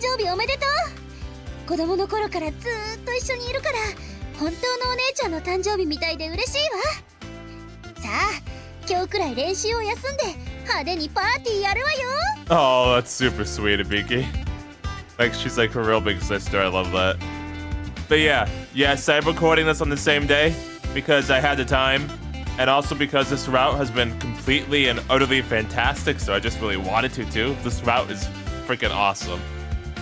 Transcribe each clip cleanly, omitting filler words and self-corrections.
生日おめでとう。子供の頃からずーっと一緒にいるから、本当のお姉ちゃんの誕生日みたいで嬉しいわ。さあ、今日くらい練習を休んで派手にパーティーやるわよ。Oh, that's super sweet, Hibiki. Like, she's like her real big sister. I love that. But yeah, yes, I'm recording this on the same day because I had the time, and also because this route has been completely and utterly fantastic, so I just really wanted to too. This route is freaking awesome.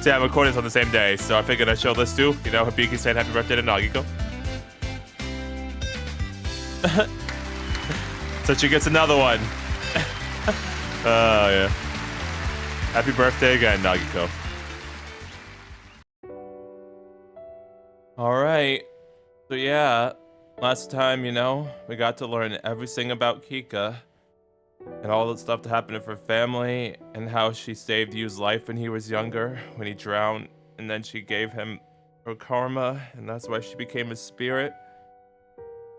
So yeah, I'm recording this on the same day, so I figured I'd show this too. You know, Hibiki saying happy birthday to Nagiko. So she gets another one. Oh, yeah. Happy birthday again, Nagiko. Alright. So yeah, last time, you know, we got to learn everything about Kikka. And all the stuff that happened to her family, and how she saved Yu's life when he was younger, when he drowned. And then she gave him her karma, and that's why she became a spirit.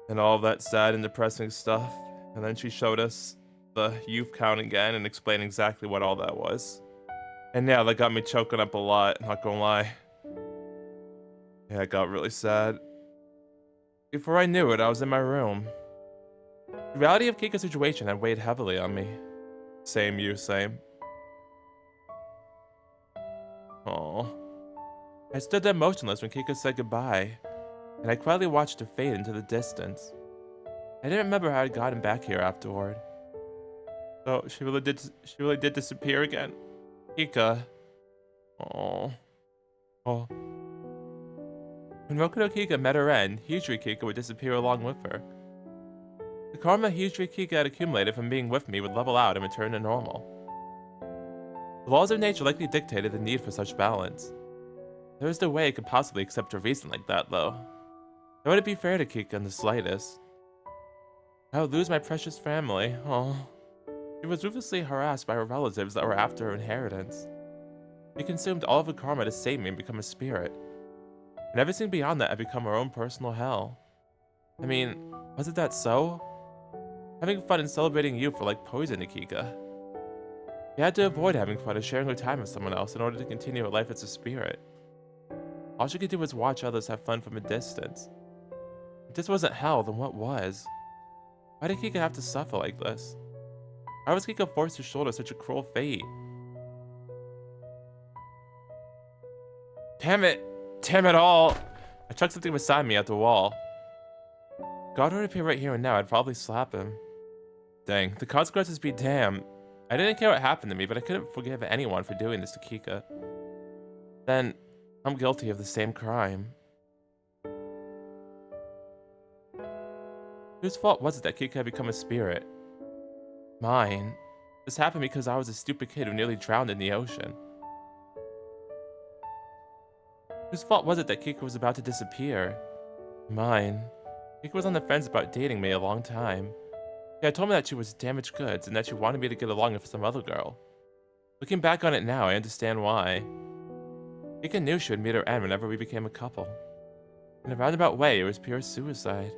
And all that sad and depressing stuff. And then she showed us the youth count again and explained exactly what all that was. And yeah, that got me choking up a lot, not gonna lie. Yeah, it got really sad. Before I knew it, I was in my room. The reality of Kikka's situation had weighed heavily on me. Same, you, same. Aww. I stood there motionless when Kikka said goodbye, and I quietly watched her fade into the distance. I didn't remember how I'd gotten back here afterward. So she really did disappear again. Kikka. Oh. Oh. When Roku no Kikka met her end, Hugely Kikka would disappear along with her. The karma Hugely Kikka had accumulated from being with me would level out and return to normal. The laws of nature likely dictated the need for such balance. There was no way I could possibly accept a reason like that, though. That wouldn't be fair to Kikka in the slightest. I would lose my precious family. Oh. She was ruthlessly harassed by her relatives that were after her inheritance. She consumed all of her karma to save me and become a spirit. And everything beyond that had become her own personal hell. I mean, wasn't that so? Having fun and celebrating you for like poison to Kikka. She had to avoid having fun and sharing her time with someone else in order to continue her life as a spirit. All she could do was watch others have fun from a distance. If this wasn't hell, then what was? Why did Kikka have to suffer like this? Why was Kikka forced to shoulder such a cruel fate? Damn it! Damn it all! I chucked something beside me at the wall. If God were to appear right here and now, I'd probably slap him. Dang, the consequences be damned. I didn't care what happened to me, but I couldn't forgive anyone for doing this to Kikka. Then, I'm guilty of the same crime. Whose fault was it that Kikka had become a spirit? Mine. This happened because I was a stupid kid who nearly drowned in the ocean. Whose fault was it that Kikka was about to disappear? Mine. Kikka was on the fence about dating me a long time. She had told me that she was damaged goods and that she wanted me to get along with some other girl. Looking back on it now, I understand why. Kikka knew she would meet her end whenever we became a couple. In a roundabout way, it was pure suicide.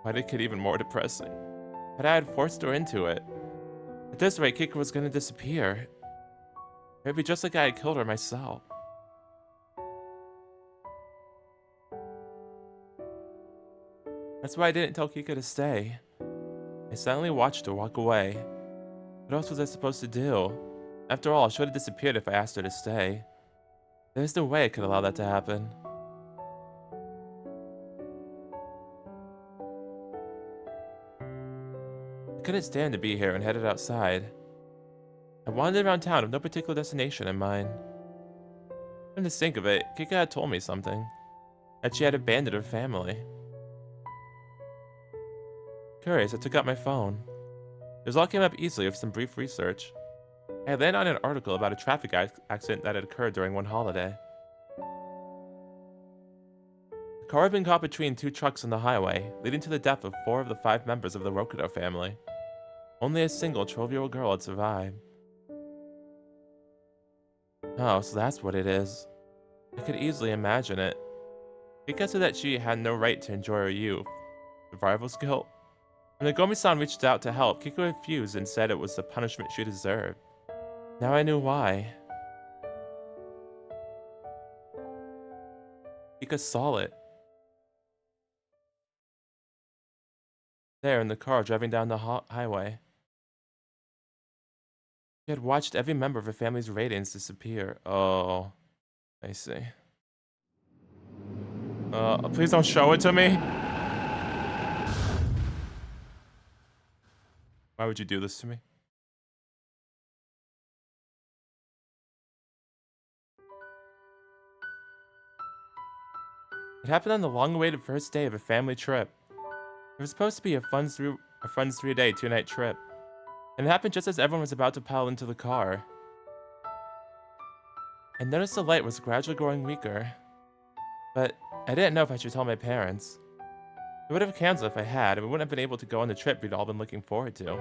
Why did it get even more depressing? But I had forced her into it. At this rate, Kikka was gonna disappear. Maybe just like I had killed her myself. That's why I didn't tell Kikka to stay. I silently watched her walk away. What else was I supposed to do? After all, she would have disappeared if I asked her to stay. There's no way I could allow that to happen. I couldn't stand to be here and headed outside. I wandered around town with no particular destination in mind. Come to think of it, Kikka had told me something. That she had abandoned her family. Curious, I took out my phone. The result came up easily with some brief research. I had landed on an article about a traffic accident that had occurred during one holiday. The car had been caught between two trucks on the highway, leading to the death of 4 of the 5 members of the Rokudo family. Only a single 12-year-old girl had survived. Oh, so that's what it is. I could easily imagine it. Kikka said that she had no right to enjoy her youth. Survival skill? When Nagomi-san reached out to help, Kikka refused and said it was the punishment she deserved. Now I knew why. Kikka saw it. There in the car driving down the highway. She had watched every member of her family's ratings disappear. Oh, I see. Please don't show it to me. Why would you do this to me? It happened on the long-awaited first day of a family trip. It was supposed to be a fun 3-day, 2-night trip. And it happened just as everyone was about to pile into the car. I noticed the light was gradually growing weaker. But I didn't know if I should tell my parents. It would have canceled if I had, and we wouldn't have been able to go on the trip we'd all been looking forward to.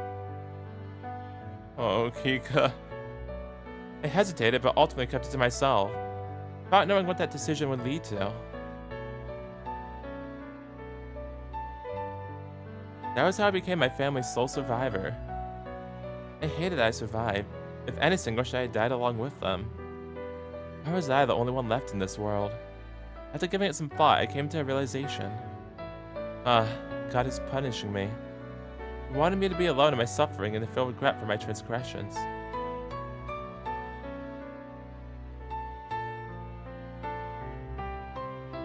Oh, Kikka. I hesitated, but ultimately kept it to myself, not knowing what that decision would lead to. That was how I became my family's sole survivor. I hated that I survived. If anything, wished I had died along with them. Why was I the only one left in this world? After giving it some thought, I came to a realization. God is punishing me. He wanted me to be alone in my suffering and to feel regret for my transgressions.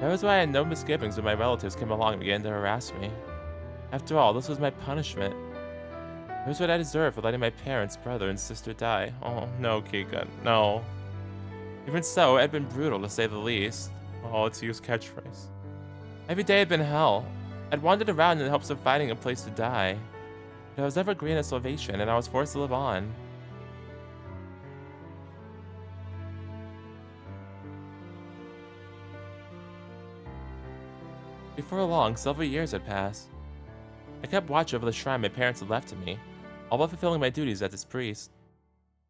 That was why I had no misgivings when my relatives came along and began to harass me. After all, this was my punishment. It was what I deserved for letting my parents, brother, and sister die. Oh, no, Kikka, no. Even so, it had been brutal, to say the least. Oh, let's use catchphrase. Every day had been hell. I'd wandered around in the hopes of finding a place to die. But I was never granted salvation, and I was forced to live on. Before long, several years had passed. I kept watch over the shrine my parents had left to me, all while fulfilling my duties as its priest.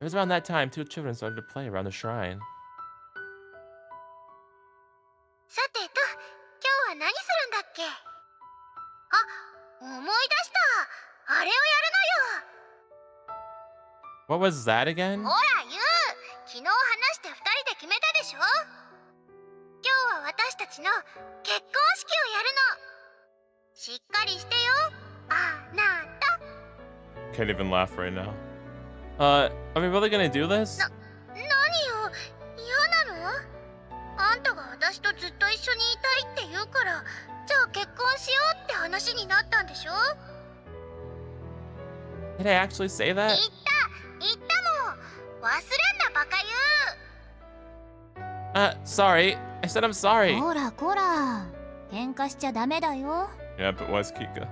It was around that time 2 children started to play around the shrine. さてと、今日は何するんだっけ？あ、思い出した。あれをやるのよ。What was that again? ほら、ユウ。昨日話して2人で決めたでしょ？今日は私たちの結婚式をやるの。しっかりしてよ。あなた。Can't even laugh right now. Are we really gonna do this? 何よ、嫌なの？あんたが私とずっと一緒にいたいって言うから、じゃあ結婚しようって話になったんでしょ？ Did I actually say that? 言ったもん。忘れんなバカユウ。 Sorry. I said I'm sorry. こらこら、喧嘩しちゃダメだよ。 Yep, it was Kikka.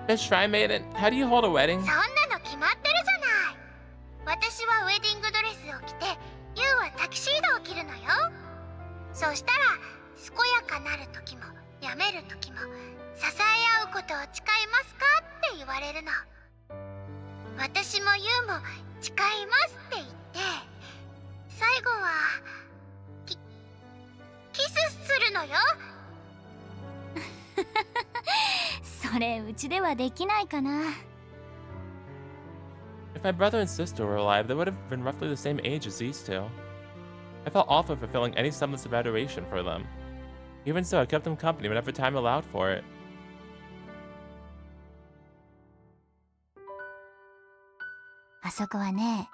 As Shrine Maiden, how do you hold a wedding? そんなの決まってるじゃない。私はウェディングドレスを着て、ユウはタキシードを着るのよ。そしたら、健やかなる時も、やめる時も、支え合うことを誓いますかって言われるの。私もユウも誓いますって言って、最後は、キスするのよ。それうちではできないかな。 If my brother and sister were alive, they would have been roughly the same age as these two. I felt awful for feeling any semblance of adoration for them. Even so, I kept them company whenever time allowed for it. あそこはね、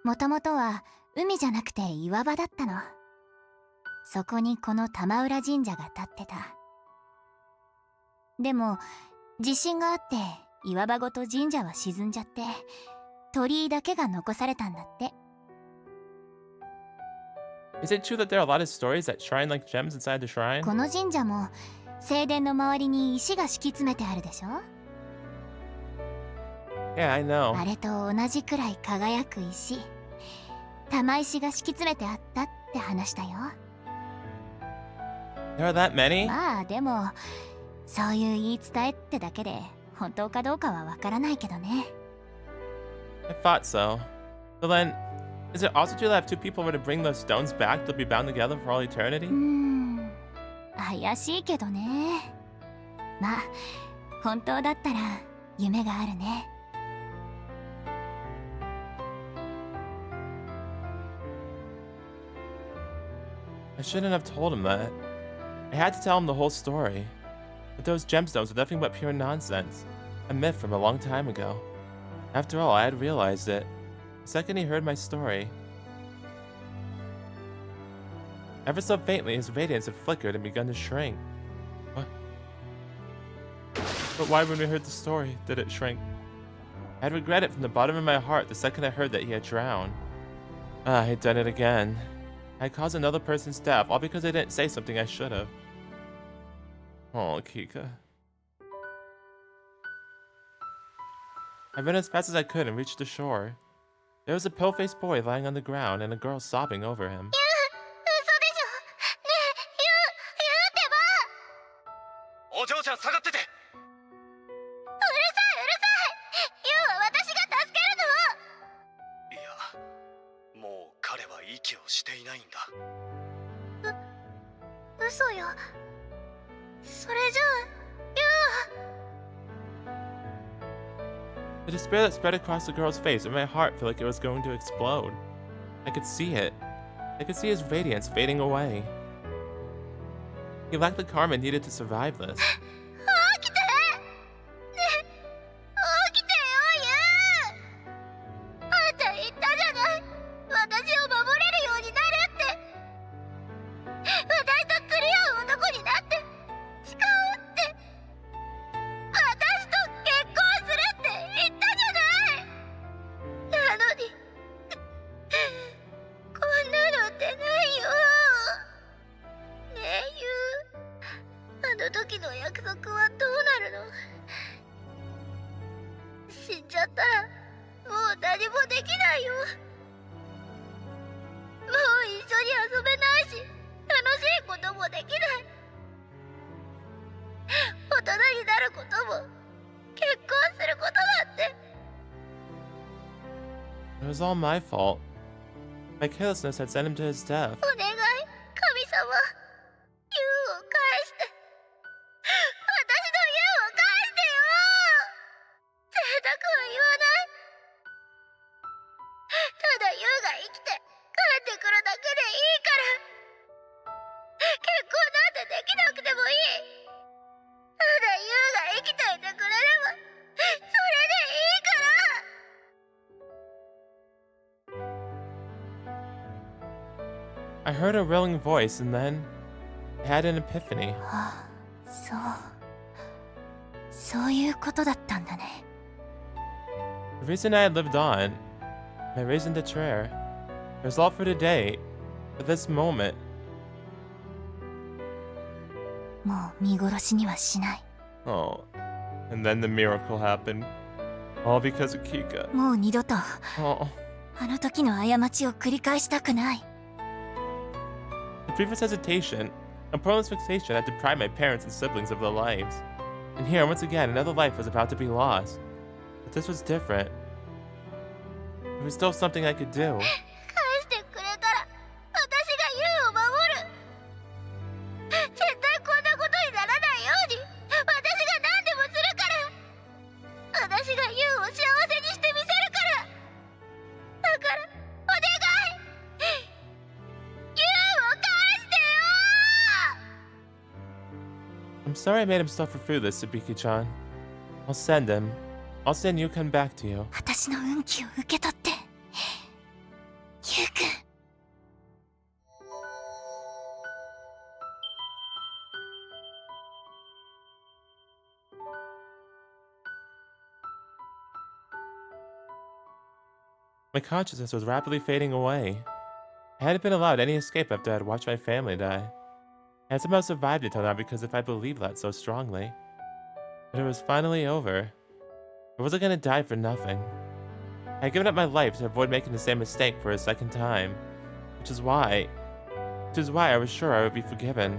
もともとは海じゃなくて岩場だったの。そこにこの玉浦神社が建ってた。でも地震があって岩場ごと神社は沈んじゃって、鳥居だけが残されたんだって。 Is it true that there are a lot of stories that shrine like gems inside the shrine? この神社も正殿の周りに石が敷き詰めてあるでしょ？ Yeah, I know. あれと同じくらい輝く石、玉石が敷き詰めてあったって話だよ。 There are that many? まあでもそういう言い伝えってだけで本当かどうかはわからないけどね。 I thought so. So then, is it also true that if 2 people were to bring those stones back, they'll be bound together for all eternity? 怪しいけどね。まあ本当だったら夢があるね。I shouldn't have told him that. I had to tell him the whole story. But those gemstones were nothing but pure nonsense. A myth from a long time ago. After all, I had realized it. The second he heard my story. Ever so faintly, his radiance had flickered and begun to shrink. What? But why, when we heard the story, did it shrink? I had regretted from the bottom of my heart the second I heard that he had drowned. I had done it again. I had caused another person's death, all because I didn't say something I should have. Oh, Kikka. I ran as fast as I could and reached the shore. There was a pale-faced boy lying on the ground and a girl sobbing over him. お嬢ちゃん下がってて。いや、もう彼は息をしていないんだ。嘘よ。それじゃあ、 The despair that spread across the girl's face made my heart feel like it was going to explode. I could see it. I could see his radiance fading away. He lacked the karma needed to survive this. 起きて！ねえ、起きてよ、ユウ！あんた言ったじゃない。私を守れるようになるって。私と釣り合う男になって、誓うって。私と結婚するって言ったじゃない。なのに、こんなのってないよ。ねえ、ユウ。あの時の約束はどうなるの？死んじゃったらもう何もできないよ。もう一緒に遊べないし、楽しいこともできない。大人になることも結婚することだって。 It was all my fault. My carelessness had sent him to his death. お願い、神様。ユウを返して。私のユウを返してよ。贅沢は言わない。ただユウが生きて帰ってくるだけでいいから。結婚なんてできなくてもいい。ただユウが生きていてくれればそれでいいから。 I heard a rilling voice and then I had an epiphany. そう。そういうことだったんだね。 The reason I had lived on, my raison d'etre, was all for today, for this moment. もう見殺しにはしない。 Oh, and then the miracle happened. All because of Kikka. もう二度と Oh. あの時の過ちを繰り返したくない。 The previous hesitation, a pointless fixation had deprived my parents and siblings of their lives. And here, once again, another life was about to be lost. But this was different. There was still something I could do. 返してくれたら私がユウを守る。絶対こんなことにならないように私が何でもするから。私がユウを幸せにしてみせるから。だからお願い、ユウを返してよ。 I'm sorry I made him suffer through this, Hibiki-chan. I'll send him. I'll send Yukon back to you. 私の運気を受け取って、ユウくん。 My consciousness was rapidly fading away. I hadn't been allowed any escape after I had watched my family die. I had somehow survived until now because if I believed that so strongly. But it was finally over. I wasn't gonna die for nothing. I had given up my life to avoid making the same mistake for a second time. Which is why I was sure I would be forgiven.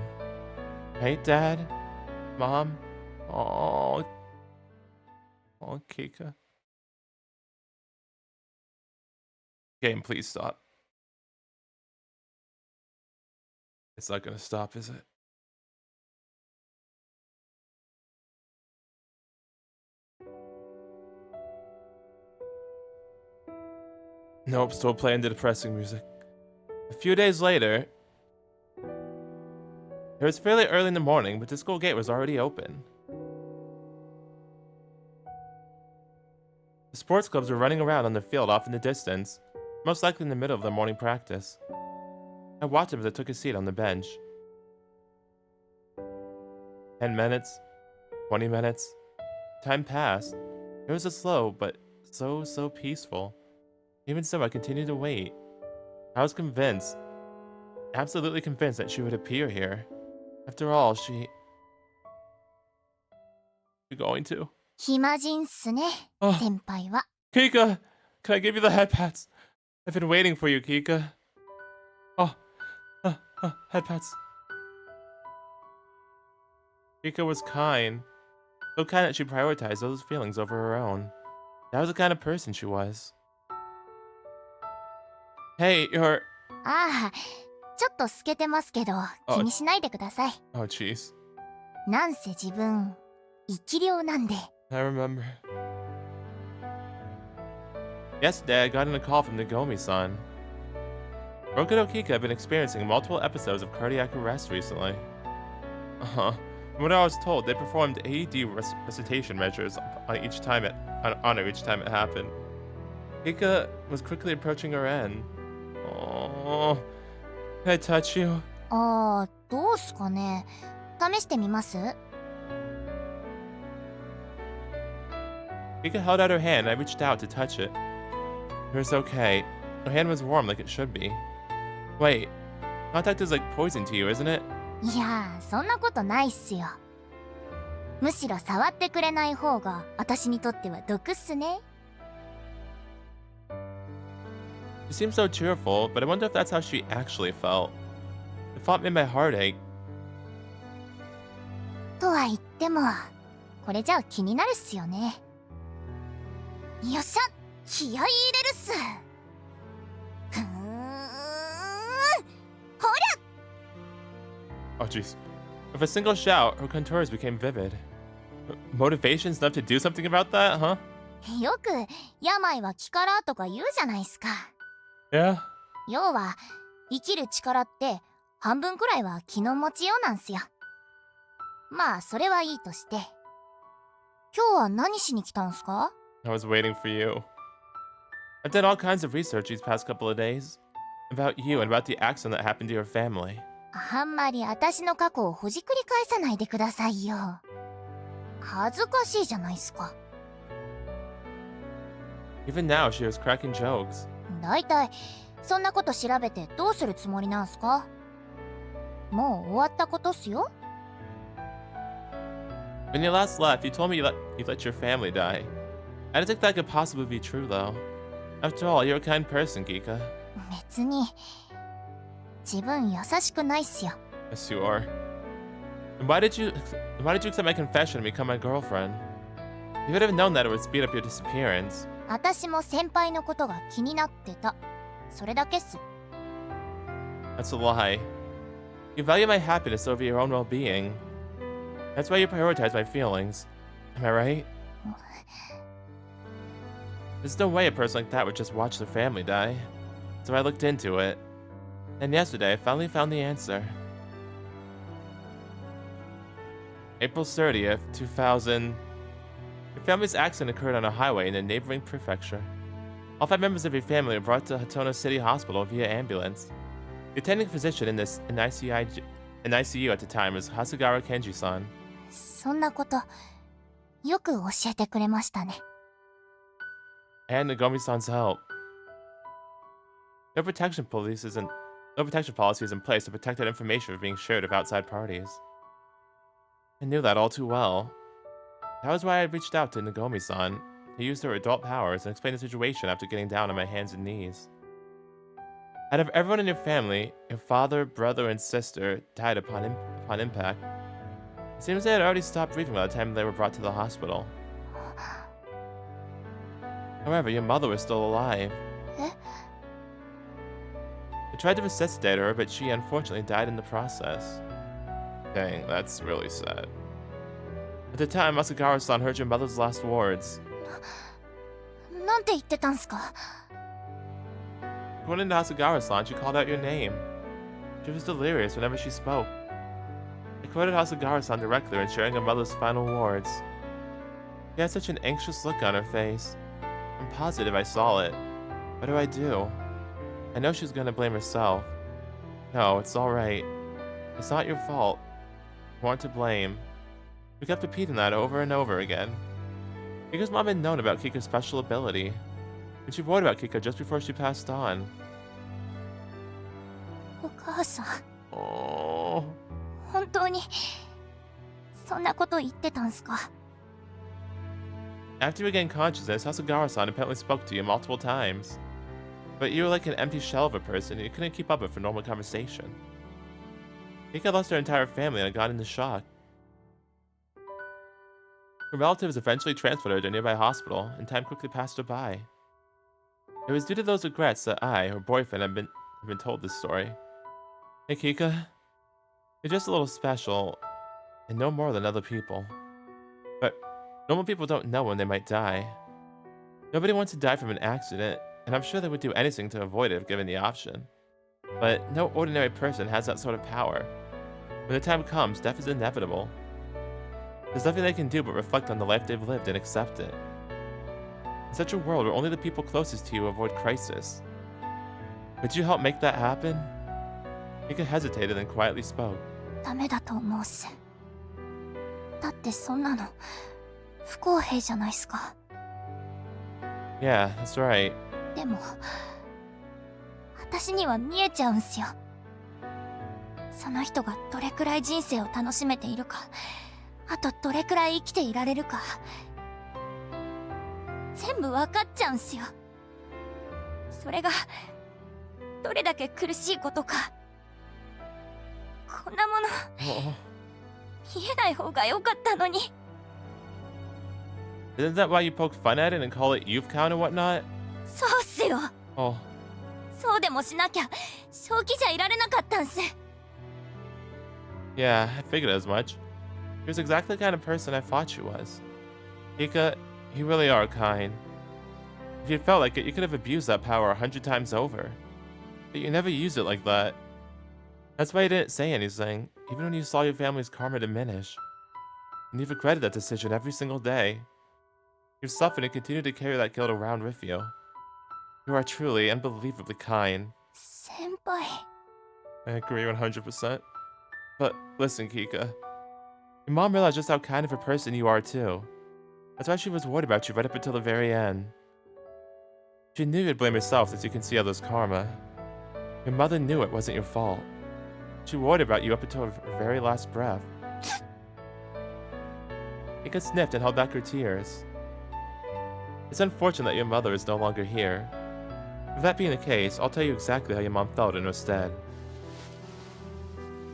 Right, Dad? Mom? Oh, Kikka. Game, please stop. It's not gonna stop, is it? Nope, still playing the depressing music. A few days later, It was fairly early in the morning, but the school gate was already open. The sports clubs were running around on the field off in the distance, most likely in the middle of their morning practice. I watched them as I took a seat on the bench. 10 minutes, 20 minutes. Time passed. It was a slow, but so peaceful. Even so, I continued to wait. I was convinced, absolutely convinced that she would appear here. After all, You're going to? 暇人っすね、 Oh, 先輩は。 Kikka! Can I give you the head pats? I've been waiting for you, Kikka. Oh, head pats. Kikka was kind. So kind that she prioritized those feelings over her own. That was the kind of person she was. Hey, you're... ああ、ちょっと透けてますけど、気にしないでください。 Oh, jeez. なんせ自分、生き量なんで。 I remember. Yesterday, I got in a call from Nagomi-san. Roku no Kikka had been experiencing multiple episodes of cardiac arrest recently. From what I was told, they performed AED resuscitation measures on her each time it happened. Kikka was quickly approaching her end. Oh, can I touch you? ああ、どうすかね。試してみます？ Kikka held out her hand and I reached out to touch it. It was okay. Her hand was warm like it should be. Wait, contact is like poison to you, isn't it? いやー、そんなことないっすよ。むしろ触ってくれない方が私にとっては毒っすね。 She seemed so cheerful, but I wonder if that's how she actually felt. The thought made my heart ache. とは言っても、これじゃ気になるっすよね。よっしゃ、気合い入れるっす。ふーん、ほりゃ！ Oh jeez. With a single shout, her contours became vivid. Motivation's enough to do something about that, huh? よく病は気からとか言うじゃないっすか。 Yeah? 要は生きる力って半分くらいは気の持ちようなんすよ。まあそれはいいとして、今日は何しに来たんすか？ I was waiting for you. I've done all kinds of research these past couple of days. About you and about the accident that happened to your family. あんまり私の過去をほじくり返さないでくださいよ。恥ずかしいじゃないっすか。 Even now, she was cracking jokes. だいたいそんなこと調べてどうするつもりなんすか？もう終わったことっすよ。 When you last left, you told me you let your family die. I don't think that could possibly be true, though. After all, you're a kind person, Kikka. 別に自分優しくないっすよ。 Yes, you are. And why did you accept my confession and become my girlfriend? You would have known that it would speed up your disappearance. 私も先輩のことが気になってた。それだけっす。 That's a lie. You value my happiness over your own well-being. That's why you prioritize my feelings. Am I right? There's no way a person like that would just watch their family die. So I looked into it. And yesterday, I finally found the answer. April 30th, 2000. Your family's accident occurred on a highway in a neighboring prefecture. All 5 members of your family were brought to Tono City Hospital via ambulance. The attending physician in ICU at the time was Hasagawa Kenji-san. そんなことよく教えてくれましたね。 And Nagomi-san's help. No protection policies in place to protect that information from being shared with outside parties. I knew that all too well. That was why I reached out to Nagomi-san, who used her adult powers and explained the situation after getting down on my hands and knees. Out of everyone in your family, your father, brother, and sister died upon impact. It seems they had already stopped breathing by the time they were brought to the hospital. However, your mother was still alive. Eh? I tried to resuscitate her, but she unfortunately died in the process. Dang, that's really sad. At the time, Masagawa-san heard your mother's last words. なんて言ってたんすか？ According to Hasagawa-san, she called out your name. She was delirious whenever she spoke. quoted Hasagara-san directly when sharing her mother's final words. She had such an anxious look on her face. I'm positive I saw it. What do I do? I know she's gonna blame herself. No, it's alright. It's not your fault. You weren't to blame. We kept repeating that over and over again. Kika's mom had known about Kika's special ability, and she worried about Kika just before she passed on. お母さん、 Oh. 本当にそんなこと言ってたんすか？ After you regained consciousness, Hasagara-san apparently spoke to you multiple times. But you were like an empty shell of a person, and you couldn't keep up with a normal conversation. Kika lost her entire family and had gone into shock. Her relatives eventually transferred her to a nearby hospital, and time quickly passed her by. It was due to those regrets that I, her boyfriend, have been told this story. Hey Kika, you're just a little special, and no more than other people. But normal people don't know when they might die. Nobody wants to die from an accident, and I'm sure they would do anything to avoid it if given the option. But no ordinary person has that sort of power. When the time comes, death is inevitable. There's nothing they can do but reflect on the life they've lived and accept it. In such a world where only the people closest to you avoid crisis. Would you help make that happen? Kika hesitated and quietly spoke. ダメだと思うっす。だってそんなの不公平じゃないっすか。 Yeah, that's right. でも私には見えちゃうんすよ。その人がどれくらい人生を楽しめているか、あとどれくらい生きていられるか、全部わかっちゃうんすよ。それがどれだけ苦しいことか。こんなもの Oh. 見えない方が良かったのに。 Isn't that why you poke fun at it and call it youth count and whatnot? そうっすよ。 Oh. そうでもしなきゃ正気じゃいられなかったんす。 Yeah, I figured as much. He was exactly the kind of person I thought she was. Kika, you really are kind. If you felt like it, you could have abused that power 100 times over. But you never used it like that. That's why you didn't say anything, even when you saw your family's karma diminish. And you've regretted that decision every single day. You've suffered and continue to carry that guilt around with you. You are truly, unbelievably kind. 先輩。 I agree 100%. But listen, Kika. Your mom realized just how kind of a person you are, too. That's why she was worried about you right up until the very end. She knew you'd blame yourself since you can see others' karma. Your mother knew it wasn't your fault. She worried about you up until her very last breath. Kika sniffed and held back her tears. It's unfortunate that your mother is no longer here. With that being the case, I'll tell you exactly how your mom felt in her stead.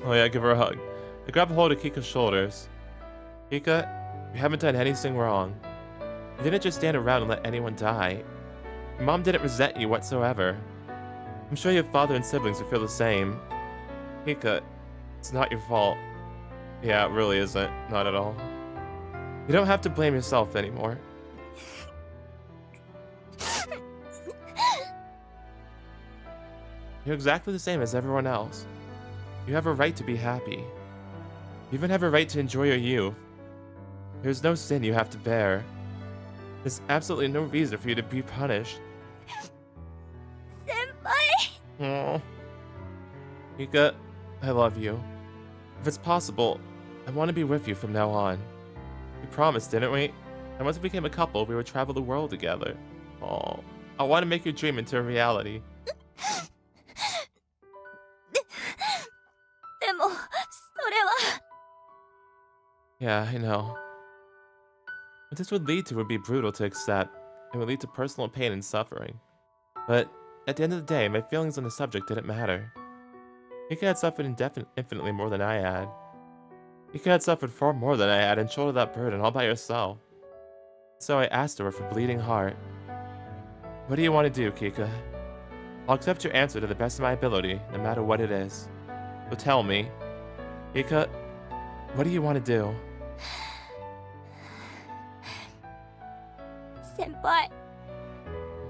Oh yeah, give her a hug. I grab a hold of Kika's shoulders. Kika, you haven't done anything wrong. You didn't just stand around and let anyone die. Your mom didn't resent you whatsoever. I'm sure your father and siblings would feel the same. Kika, it's not your fault. Yeah, it really isn't. Not at all. You don't have to blame yourself anymore. You're exactly the same as everyone else. You have a right to be happy. You even have a right to enjoy your youth. There's no sin you have to bear. There's absolutely no reason for you to be punished. 先輩。 Oh. Kika, I love you. If it's possible, I want to be with you from now on. We promised, didn't we? And once we became a couple, we would travel the world together. Oh, I want to make your dream into a reality. でもそれは。 Yeah, I know. What this would lead to would be brutal to accept. It would lead to personal pain and suffering. But at the end of the day, my feelings on the subject didn't matter. Kika had suffered infinitely more than I had. Kika had suffered far more than I had and shouldered that burden all by herself. So I asked her with a bleeding heart, "What do you want to do, Kika? I'll accept your answer to the best of my ability, no matter what it is. So tell me, Kika, what do you want to do?" 先輩、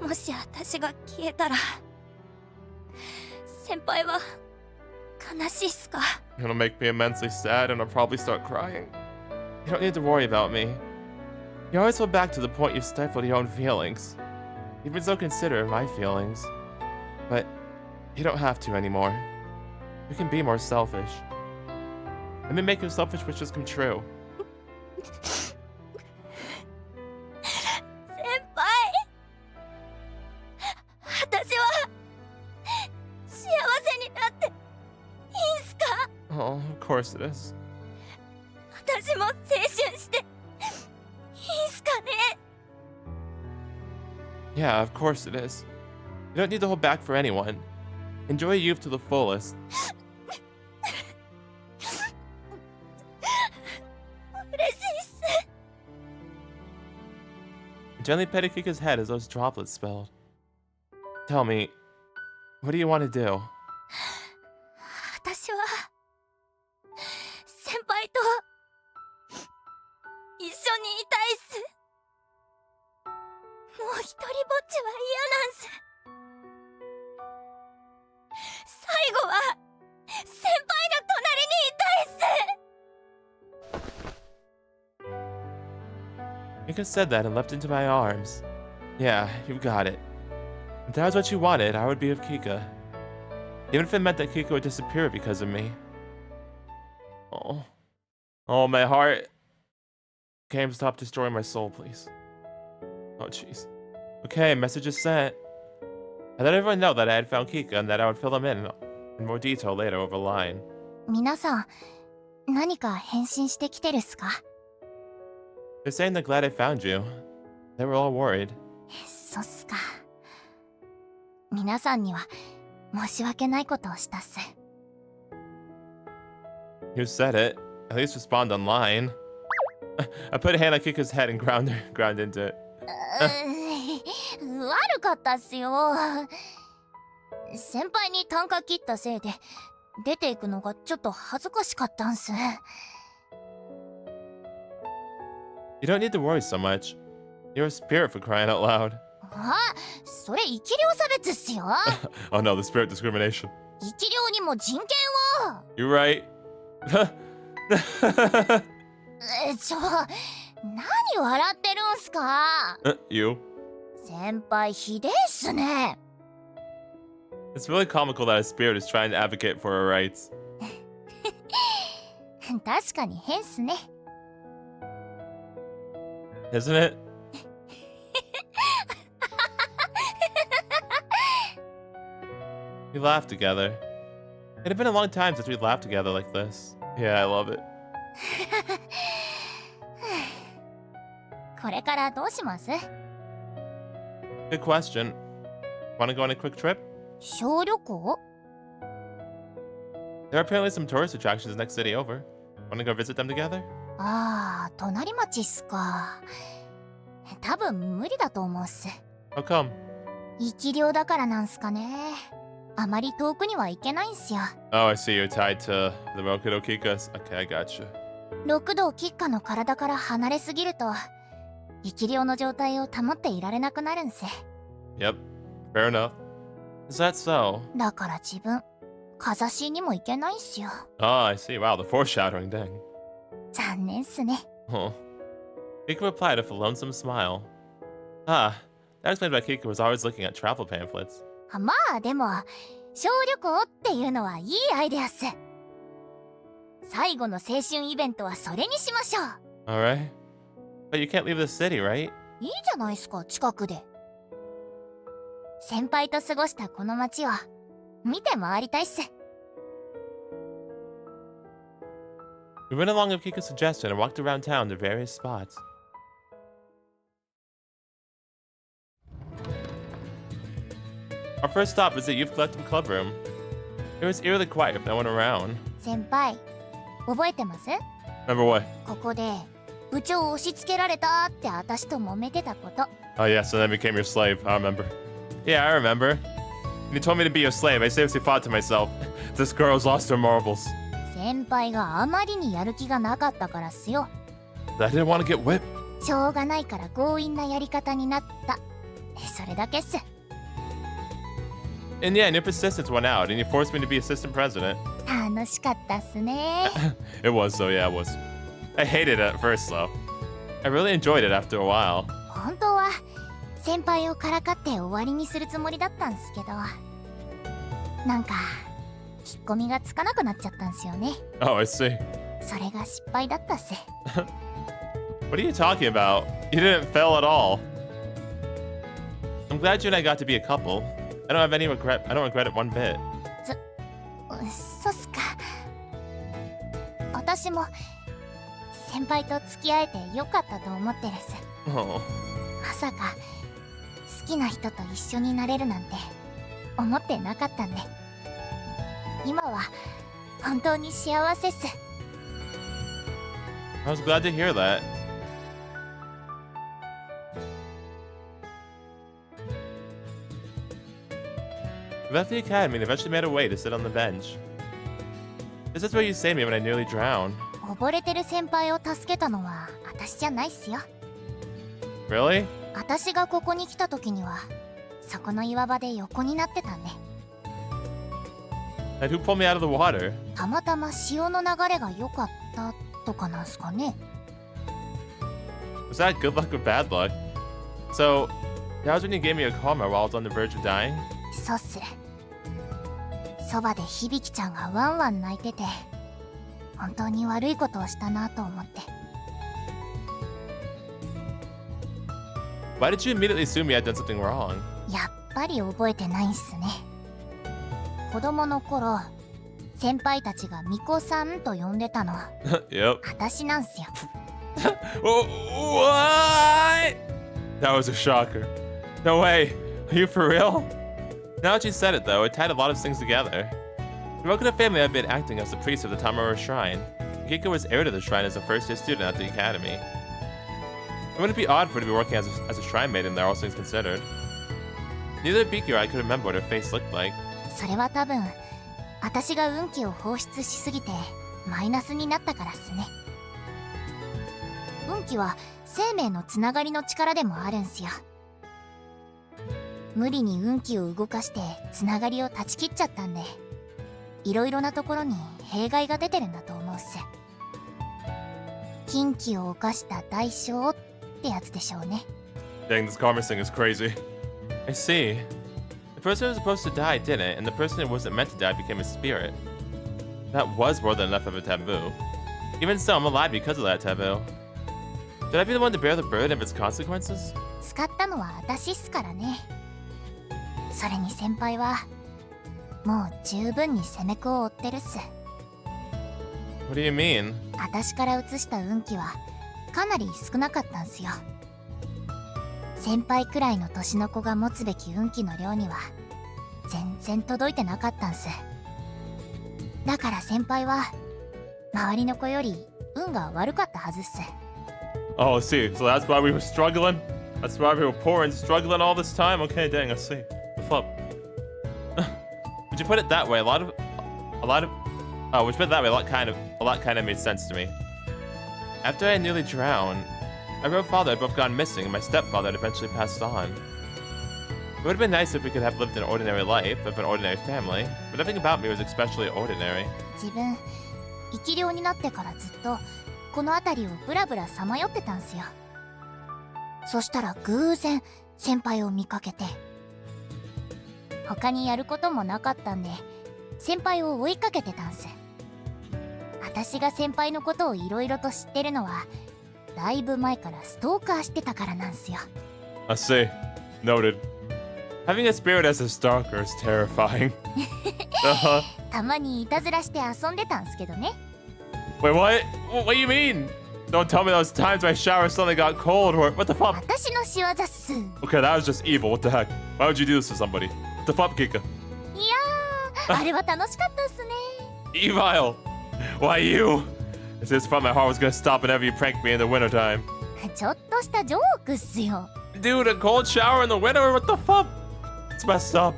もし私が消えたら先輩は悲しいっすか？ It'll make me immensely sad and I'll probably start crying. You don't need to worry about me. You always go back to the point you stifled your own feelings. You've been so considerate of my feelings. But you don't have to anymore. You can be more selfish. Let me make your selfish wishes come true. 先輩、私は幸せになっていいんすか？ Oh, of course it is. 私も青春していいんすかね？ Yeah, of course it is. You don't need to hold back for anyone. Enjoy youth to the fullest. 嬉しいっす。 Gently petted Kika's head as those droplets spilled. Tell me, what do you want to do? 私は先輩と一緒にいたいっす。もう一人ぼっちは嫌なんす。最後は先輩の隣にいたいっす。 Kika said that and leapt into my arms. Yeah, you got it. If that was what you wanted, I would be with Kika. Even if it meant that Kika would disappear because of me. Oh. Oh, my heart. Game, stop destroying my soul, please. Oh, jeez. Okay, message is sent. I let everyone know that I had found Kika and that I would fill them in more detail later over line. 皆さん、何か返信してきてるっすか？ They're saying they're glad I found you. They were all worried. そうっすか。皆さんには申し訳ないことをしたっす。 You said it. At least respond online. I put a hand on Kika's head and ground into it. 悪かったっすよ。先輩に啖呵切ったせいで出ていくのがちょっと恥ずかしかったんす。 You don't need to worry so much. You're a spirit for crying out loud. あ、それ生き量差別っすよ。 Oh no, the spirit discrimination. 生き量にも人権を。 You're right. 何笑ってるんすか？ You. 先輩ひでえっすね。 It's really comical that a spirit is trying to advocate for her rights. 確かに変っすね。 Isn't it? We laughed together. It had been a long time since we'd laughed together like this. Yeah, I love it. これからどうします？ Good question. Want to go on a quick trip? 小旅行？ There are apparently some tourist attractions in the next city over. Want to go visit them together? ああ、隣町っすか。多分無理だと思うっす。 How come? 生き量だからなんすかね。あまり遠くには行けないんすよ。 Oh, I see you're tied to the Rokudo Kikas. Okay, I gotcha. 六道キッカの体から離れすぎると生き量の状態を保っていられなくなるんす。 Yep, fair enough. Is that so? だから自分かざしにも行けないんすよ。 Oh, I see. Wow, the foreshadowing, dang. 残念っすね。 Huh. Kika replied with a lonesome smile. Ah, that explains why Kika was always looking at travel pamphlets. まあでも小旅行っていうのはいいアイデアっす。最後の青春イベントはそれにしましょう。 Alright. But you can't leave the city, right? いいじゃないっすか、近くで。先輩と過ごしたこの街を見て回りたいっす。 We went along with Kika's suggestion and walked around town to various spots. Our first stop was the Youth Collective Club room. It was eerily quiet with no one around. 先輩、覚えてます？ Remember what? ここで部長を押し付けられたって私と揉めてたこと。 Oh yeah, so then I became your slave. I remember. Yeah, I remember. When you told me to be your slave, I seriously thought to myself, this girl's lost her marbles. 先輩があまりにやる気がなかったからっすよ。 I didn't want to get whipped. しょうがないから強引なやり方になった。それだけっす。 In the end, your persistence won out, and you forced me to be assistant president. 楽しかったっすね。It was, so yeah, it was. I hated it at first, though. I really enjoyed it after a while. 本当は先輩をからかって終わりにするつもりだったんすけど、なんか引っ込みがつかなくなっちゃったんすよね。Oh, I see. それが失敗だったっす。What are you talking about? You didn't fail at all. I'm glad you and I got to be a couple. I don't have any regret. I don't regret it one bit. そっすか。私も先輩と付き合えてよかったと思ってるっす。Oh. まさか好きな人と一緒になれるなんて思ってなかったんで、今は本当に幸せっす。I was glad to hear that. We left the academy and eventually made our way to sit on the bench. This is where you saved me when I nearly drowned. 溺れてる先輩を助けたのは私じゃないっすよ。Really? 私がここに来た時にはそこの岩場で横になってたんで。And who pulled me out of the water? たまたま潮の流れが良かったとかなんすかね。Was that good luck or bad luck? So, that was when you gave me a karma while I was on the verge of dying? そうっす。そばで響ちゃんがワンワン泣いてて、本当に悪いことをしたなと思って。Why did you immediately assume me had done something wrong? やっぱり覚えてないんすね。子供の頃、先輩たちが巫女さんと呼んでたの。Yep. 私なんすよ。What? That was a shocker. No way. Are you for real? Now that you said it, though, it tied a lot of things together. The Rokuna family had been acting as the priest of the Tamara Shrine. Kikka was heir to the shrine as a first-year student at the academy. It wouldn't be odd for her to be working as a shrine maiden there, all things considered. Neither Hibiki or I could remember what her face looked like. それは多分、私が運気を放出しすぎてマイナスになったからっすね。運気は生命のつながりの力でもあるんすよ。無理に運気を動かしてつながりを断ち切っちゃったんで、いろいろなところに弊害が出てるんだと思うっす。禁忌を犯した代償ってやつでしょうね。Dang, this karma thing is crazy. I see. The person who was supposed to die didn't, and the person who wasn't meant to die became a spirit. That was more than enough of a taboo. Even so, I'm alive because of that taboo. Should I be the one to bear the burden of its consequences? 使ったのは私っすからね。それに先輩はもう十分に攻め子を追ってるっす。 What do you mean? 私から移した運気はかなり少なかったんすよ。先輩くらいの年の子が持つべき運気の量には全然届いてなかったんす。だから先輩は周りの子より運が悪かったはずっす。 Oh, I see. So that's why we were struggling? That's why we were poor and struggling all this time? Okay, dang, I see. Flip. Would you put it that way? A lot of would you put it that way? A lot kind of made sense to me. After I nearly drowned, my real father had both gone missing and my stepfather had eventually passed on. It would have been nice if we could have lived an ordinary life of an ordinary family, but nothing about me was especially ordinary. 自分生き量になってからずっとこの辺りをブラブラさまよってたんすよ。そしたら偶然先輩を見かけて、他にやることもなかったんで先輩を追いかけてたんす。私が先輩のことをいろいろと知ってるのはだいぶ前からストーカーしてたからなんすよ。 I see. Noted. Having a spirit as a stalker is terrifying. たまにいたずらして遊んでたんすけどね。 Wait, what? What do you mean? Don't tell me those times my shower suddenly got cold or what the fuck? 私の仕業っす。 Okay, that was just evil. What the heck? Why would you do this to somebody? What the fuck, Kikka? いやー、あれは楽しかったっすね。 Evil! Why you? I just thought my heart was gonna stop whenever you pranked me in the wintertime. ちょっとしたジョークっすよ。 Dude, a cold shower in the winter? What the fuck? It's messed up.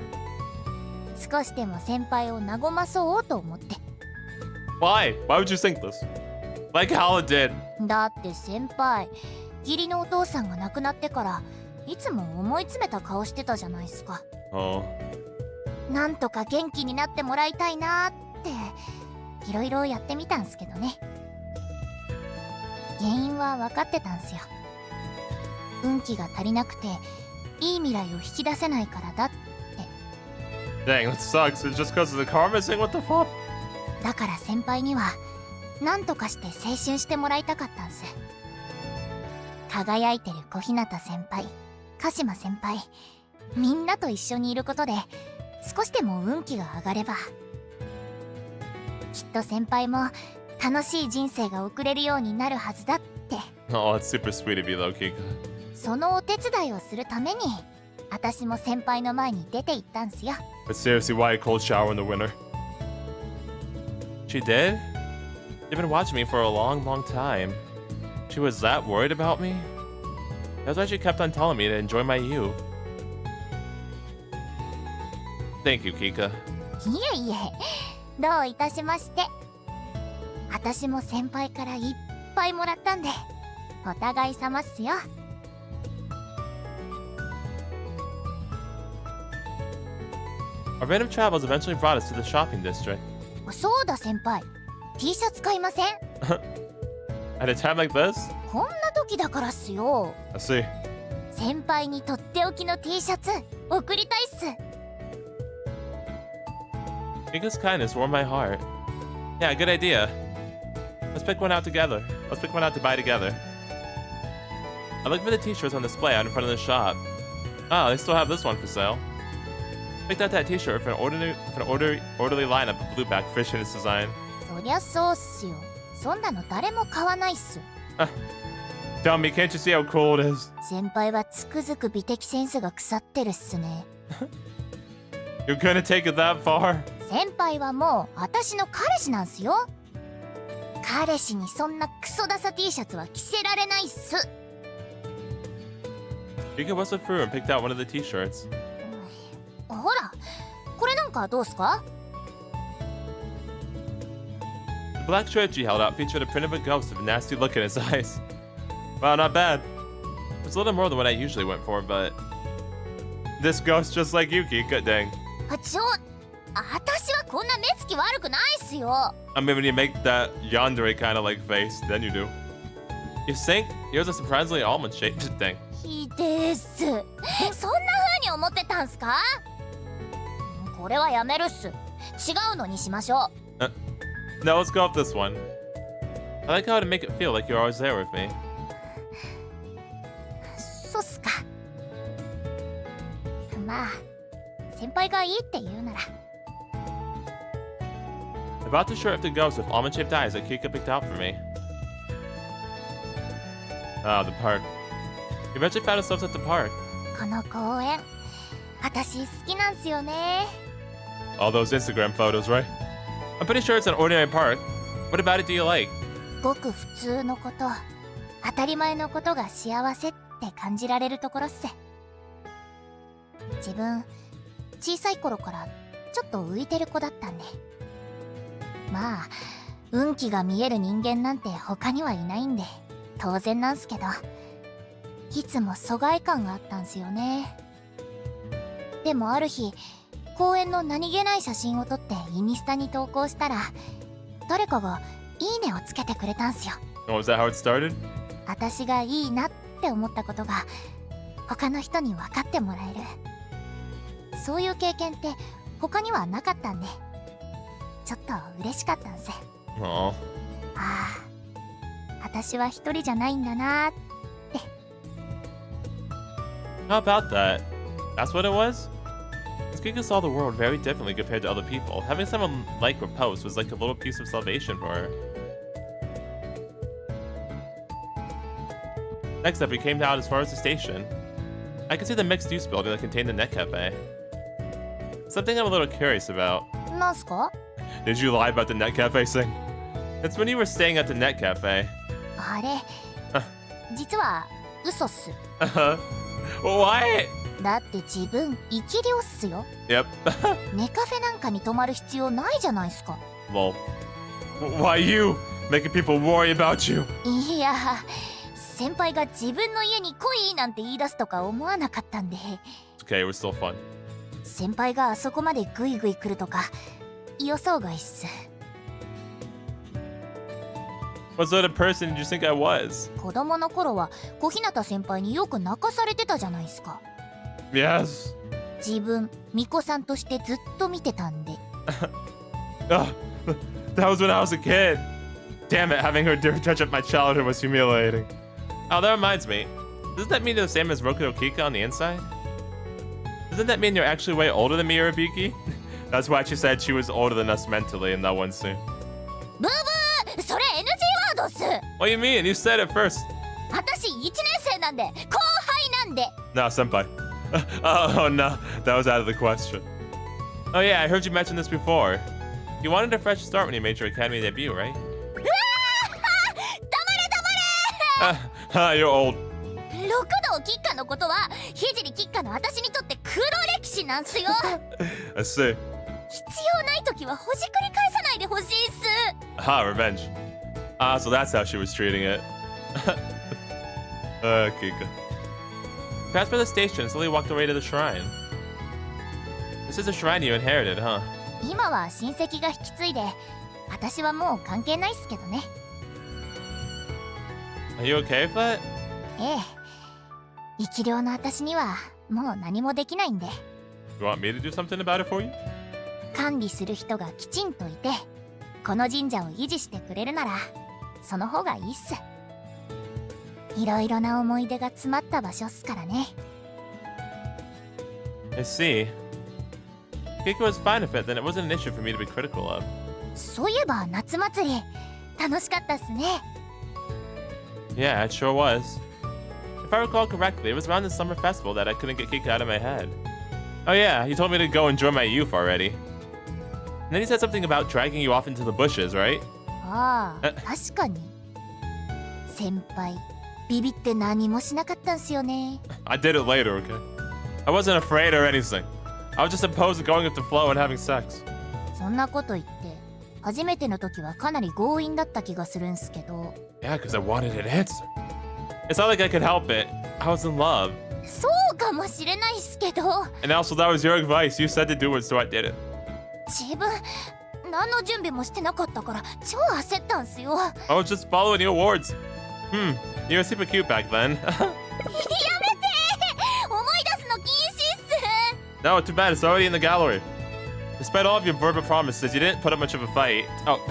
少しでも先輩を和まそうと思って。 Why? Why would you think this? Like how it did. だって先輩、義理のお父さんが亡くなってからいつも思い詰めた顔してたじゃないっすか。Oh. なんとか元気になってもらいたいなーっていろいろやってみたんすけどね。原因は分かってたんすよ。運気が足りなくていい未来を引き出せないからだって。 Dang, that sucks. It's just because of the car missing? What the fuck? だから先輩には何とかして青春してもらいたかったんす。輝いてる小日向先輩、鹿島先輩、みんなと一緒にいることで少しでも運気が上がれば、きっと先輩も楽しい人生が送れるようになるはずだって。 Oh, that's super sweet of you though, Kikka. そのお手伝いをするために私も先輩の前に出て行ったんすよ。 But seriously, why a cold shower in the winter? She did? She'd been watching me for a long, long time. She was that worried about me? That's why she kept on telling me to enjoy my youth. Thank you, Kikka. いえいえ、どういたしまして。私も先輩からいっぱいもらったんで、お互い様っすよ。Our random travels eventually brought us to the shopping district. そうだ先輩、T シャツ買いません？ At a time like this? こんな時だからっすよ。 I see. 先輩にとっておきの T シャツ送りたいっす。 Kikka's kindness warmed my heart. Yeah, good idea. Let's pick one out together. Let's pick one out to buy together. I looked for the t-shirts on display out in front of the shop. Oh, they still have this one for sale. Picked out that t-shirt for an orderly lineup of blueback fish in its design. そりゃそうっすよ。そんなの誰も買わないっす。Tell me, can't you see how cool it is? 先輩はつくづく美的センスが腐ってるっすね。You're gonna take it that far? 先輩はもう私の彼氏なんすよ。彼氏にそんなクソダサ T シャツは着せられないっす。 Kikka whistled through and picked out one of the t-shirts. ほら、これなんかどうすか？ The black shirt she held out featured a print of a ghost with a nasty look in its eyes. Wow, not bad. It's a little more than what I usually went for, but this ghost just like you, Kikka, dang. 私はこんな目つき悪くないっすよ。 I mean, when you make that yandere kind of like face, then you do. You think? Here's a surprisingly almond-shaped thing. ひでーす。そんな風に思ってたんすか？これはやめるっす。違うのにしましょう。No, let's go with this one. I like how to make it feel like you're always there with me. そうっすか。まあ、先輩がいいって言うなら。I bought the shirt of the ghost with almond-shaped eyes that Kikka picked out for me. Ah, the park. We eventually found ourselves at the park. この公園、私好きなんすよね。 All those Instagram photos, right? I'm pretty sure it's an ordinary park. What about it do you like? ごく普通のこと、当たり前のことが幸せって感じられるところっす。自分、小さい頃からちょっと浮いてる子だったんで。まあ、運気が見える人間なんて他にはいないんで当然なんすけど、いつも疎外感があったんすよね。でもある日、公園の何気ない写真を撮ってインスタに投稿したら、誰かがいいねをつけてくれたんすよ。Oh, was that how it started? 私がいいなって思ったことが他の人に分かってもらえる。そういう経験って他にはなかったんで、ちょっと嬉しかったんす。Aw. ああ、私は一人じゃないんだなーって。 How about that? That's what it was? Kikka saw the world very differently compared to other people. Having someone like or post was like a little piece of salvation for her. Next up, we came down as far as the station. I could see the mixed-use building that contained the net cafe. Something I'm a little curious about. なんすか？ Did you lie about the net cafe thing? It's when you were staying at the net cafe. あれ、実は嘘っす。What? だって自分生き量っすよ。Yep. ネカフェなんかに泊まる必要ないじゃないっすか。Well, why you making people worry about you? いや、先輩が自分の家に来いなんて言い出すとか思わなかったんで。 Okay, it was still fun. 先輩があそこまでグイグイ来るとか予想外っす。What sort of person did you think I was? 子供の頃は小日向先輩によく泣かされてたじゃないですか。 Yes. 自分巫女さんとしてずっと見てたんで。Oh, that was when I was a kid. Damn it, having her judge up my childhood was humiliating. Oh, that reminds me. Doesn't that mean you're the same as Roku no Kikka on the inside? Doesn't that mean you're actually way older than me, Hibiki? That's why she said she was older than us mentally in that one scene. ブーブー、それ NG ワードっす。 What do you mean? You said it first. 私1年生なんで、後輩なんで。 No, senpai. Oh no, that was out of the question. Oh yeah, I heard you mention this before. You wanted a fresh start when you made your academy debut, right? うわー、黙れ黙れ。 You're old. 六道キッカのことは聖キッカの私にとって黒歴史なんすよ。 I see. 必要ない時はほじくり返さないでほしいっす。 Ah, revenge. Ah, so that's how she was treating it. Kikka. Passed by the station and slowly walked away to the shrine. This is the shrine you inherited, huh? 今は親戚が引き継いで、私はもう関係ないっすけどね。 Are you okay with that? ええ、生き量の私にはもう何もできないんで。 You want me to do something about it for you? 管理する人がきちんといて、この神社を維持してくれるならその方がいいっす。いろいろな思い出が詰まった場所っすからね。 I see. Kikka was fine with it, then it wasn't an issue for me to be critical of. そういえば夏祭り楽しかったっすね。 Yeah, it sure was. If I recall correctly, it was around the summer festival that I couldn't get Kikka out of my head. Oh yeah, he told me to go enjoy my youth already. And then he said something about dragging you off into the bushes, right? ああ、確かに。先輩、ビビって何もしなかったんすよね。 I did it later, okay? I wasn't afraid or anything. I was just opposed to going with the flow and having sex. そんなこと言って、初めての時はかなり強引だった気がするんすけど。 Yeah, because I wanted an answer. It's not like I could help it. I was in love. そうかもしれないっすけど。 And also, that was your advice. You said to do it, so I did it. 自分、何の準備もしてなかったから超焦ったんすよ。やめて I was just following your words. You were super cute back then. 思い出すの禁止っす。 No, too bad. It's already in the gallery. Despite all of your verbal promises, you didn't put up much of a fight. Oh,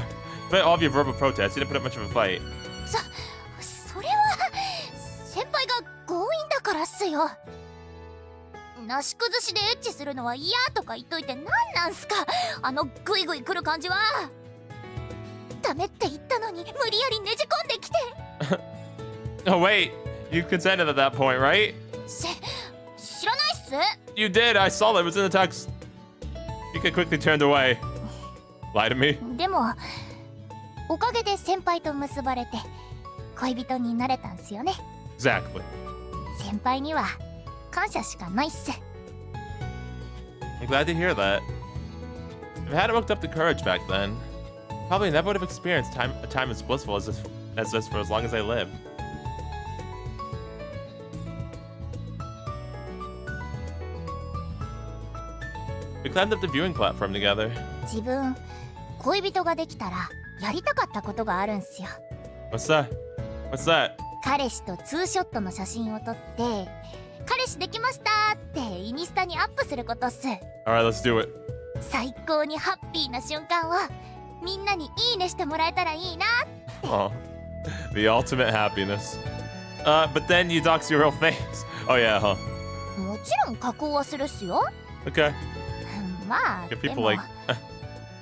despite all of your verbal protests, you didn't put up much of a fight. それは先輩が強引だからっすよ。なし崩しでエッチするのは嫌とか言っといて何なんすか、あのグイグイ来る感じは。ダメって言ったのに無理やりねじ込んできて。Oh wait, you consented at that point, right? 知らないっす。 You did. I saw it. It was in the text. Kikka quickly turned away. Lie to me. でもおかげで先輩と結ばれて恋人になれたんすよね。 Exactly. 先輩には感謝しかないっす。 I'm glad to hear that. If I hadn't worked up the courage back then, probably never would have experienced a time as blissful as this for as long as I lived. We climbed up the viewing platform together. 自分恋人ができたらやりたかったことがあるんすよ。 What's that? What's that? 彼氏とツーショットの写真を撮って彼氏できましたってインスタにアップすることっす。 Alright, let's do it. 最高にハッピーな瞬間をみんなにいいねしてもらえたらいいな。 Oh, the ultimate happiness. But then you dox your real face. Oh yeah, huh? もちろん加工はするっすよ。 Okay. まあ Get で people も like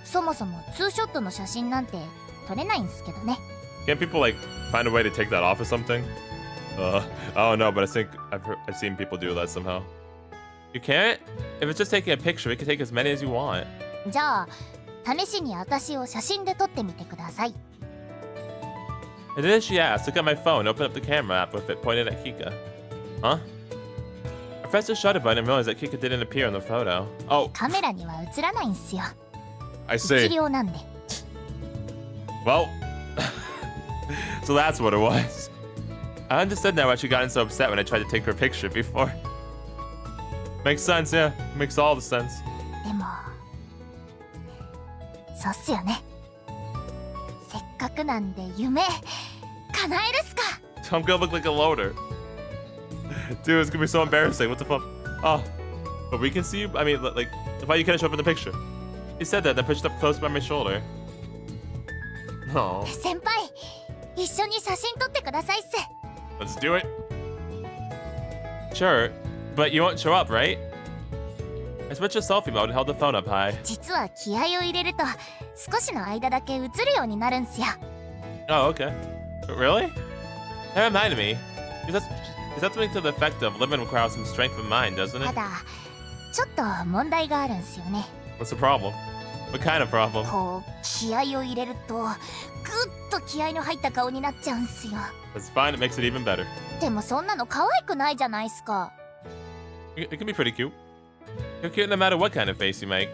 そもそもツーショットの写真なんて撮れないんすけどね。 can't people like find a way to take that off or something? I don't know, but I think I've seen people do that somehow. You can't? If it's just taking a picture, we can take as many as you want. じゃあ試しに私を写真で撮ってみてください。 And then she asked, took out my phone, opened up the camera app with it pointed at Kikka. Huh? I pressed the shutter button and realized that Kikka didn't appear in the photo. Oh, カメラには映らないんすよ。 I 生 see. き量なんで。 Well, so that's what it was. I understood now why she got so upset when I tried to take her picture before. Makes sense, yeah. Makes all the sense. でもそうっすよね。せっかかくなんで夢叶えるっすか。 I'm gonna look like a loader. Dude, it's gonna be so embarrassing. What the fuck? Oh, but we can see you. I mean, like, why you can't show up in the picture? He said that, then pushed up close by my shoulder. Oh. 先輩、一緒に写真撮ってくださいっす。 Let's do it. Sure, but you won't show up, right? I switched to selfie mode and held the phone up high. 実は気合を入れると少しの間だけ映るようになるんすよ。 Oh, okay. Really? That reminded me. Is that something to the effect of living requires some strength of mind, doesn't た it? だ、ちょっと問題があるんすよね。 What's the problem? What kind of problem? こう気合を入れるとぐっと気合の入った顔になっちゃうんすよ。 That's fine, it makes it even better. でもそんなの可愛くないじゃないっすか。 It can be pretty cute. You're cute no matter what kind of face you make.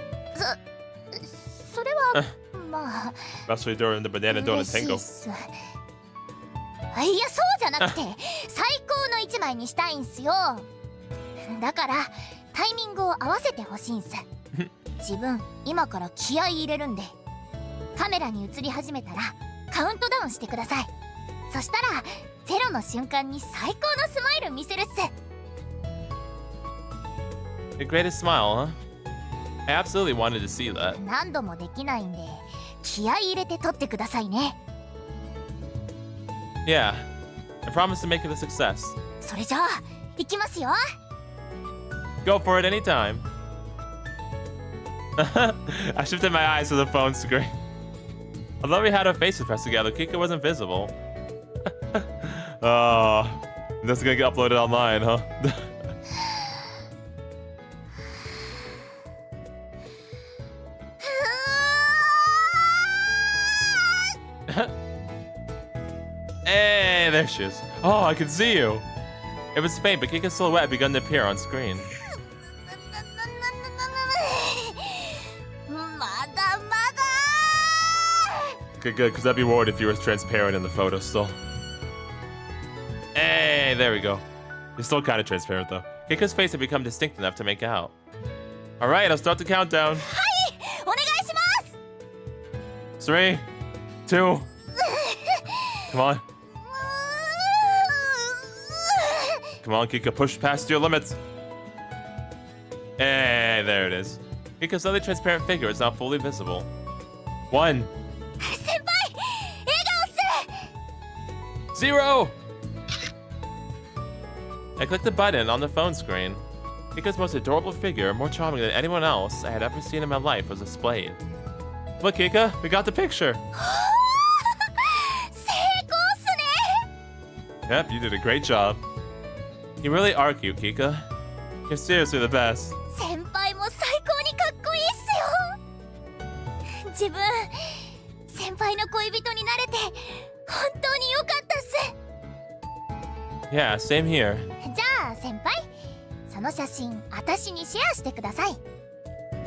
それはまあ Especially during the banana donut 嬉しい tango. っす。いやそうじゃなくて最高の一枚にしたいんすよ。だからタイミングを合わせてほしいんす。自分今から気合い入れるんで、カメラに映り始めたらカウントダウンしてください。そしたらゼロの瞬間に最高のスマイル見せるっす。 The greatest smile, huh? I absolutely wanted to see that. 何度もできないんで気合い入れて撮ってくださいね。 Yeah, I promise to make it a success. それじゃあ行きますよ。 Go for it anytime. I shifted my eyes to the phone screen. Although we had our faces pressed together, Kikka wasn't visible. Oh, that's gonna get uploaded online, huh? Hey, there she is. Oh, I can see you. It was faint, but Kikka's silhouette had begun to appear on screen. まだまだ。 Okay, good, because I'd be worried if you were transparent in the photo still. Hey, there we go. You're still kind of transparent, though. Kikka's face had become distinct enough to make out. Alright, I'll start the countdown. お願いします。 3, 2, come on. Come on, Kikka, push past your limits. Hey, there it is. Kikka's slightly transparent figure is now fully visible. 1, 先輩、笑顔っす。 0! I clicked the button on the phone screen. Kikka's most adorable figure, more charming than anyone else I had ever seen in my life, was displayed. Look, Kikka, we got the picture. 成功っすね。 Yep, you did a great job. You really are cute, Kikka. You're seriously the best. 先輩も最高にかっこいいっすよ。自分先輩の恋人になれて本当に良かったっす。 Yeah, same here. じゃあ先輩、その写真私にシェアしてください。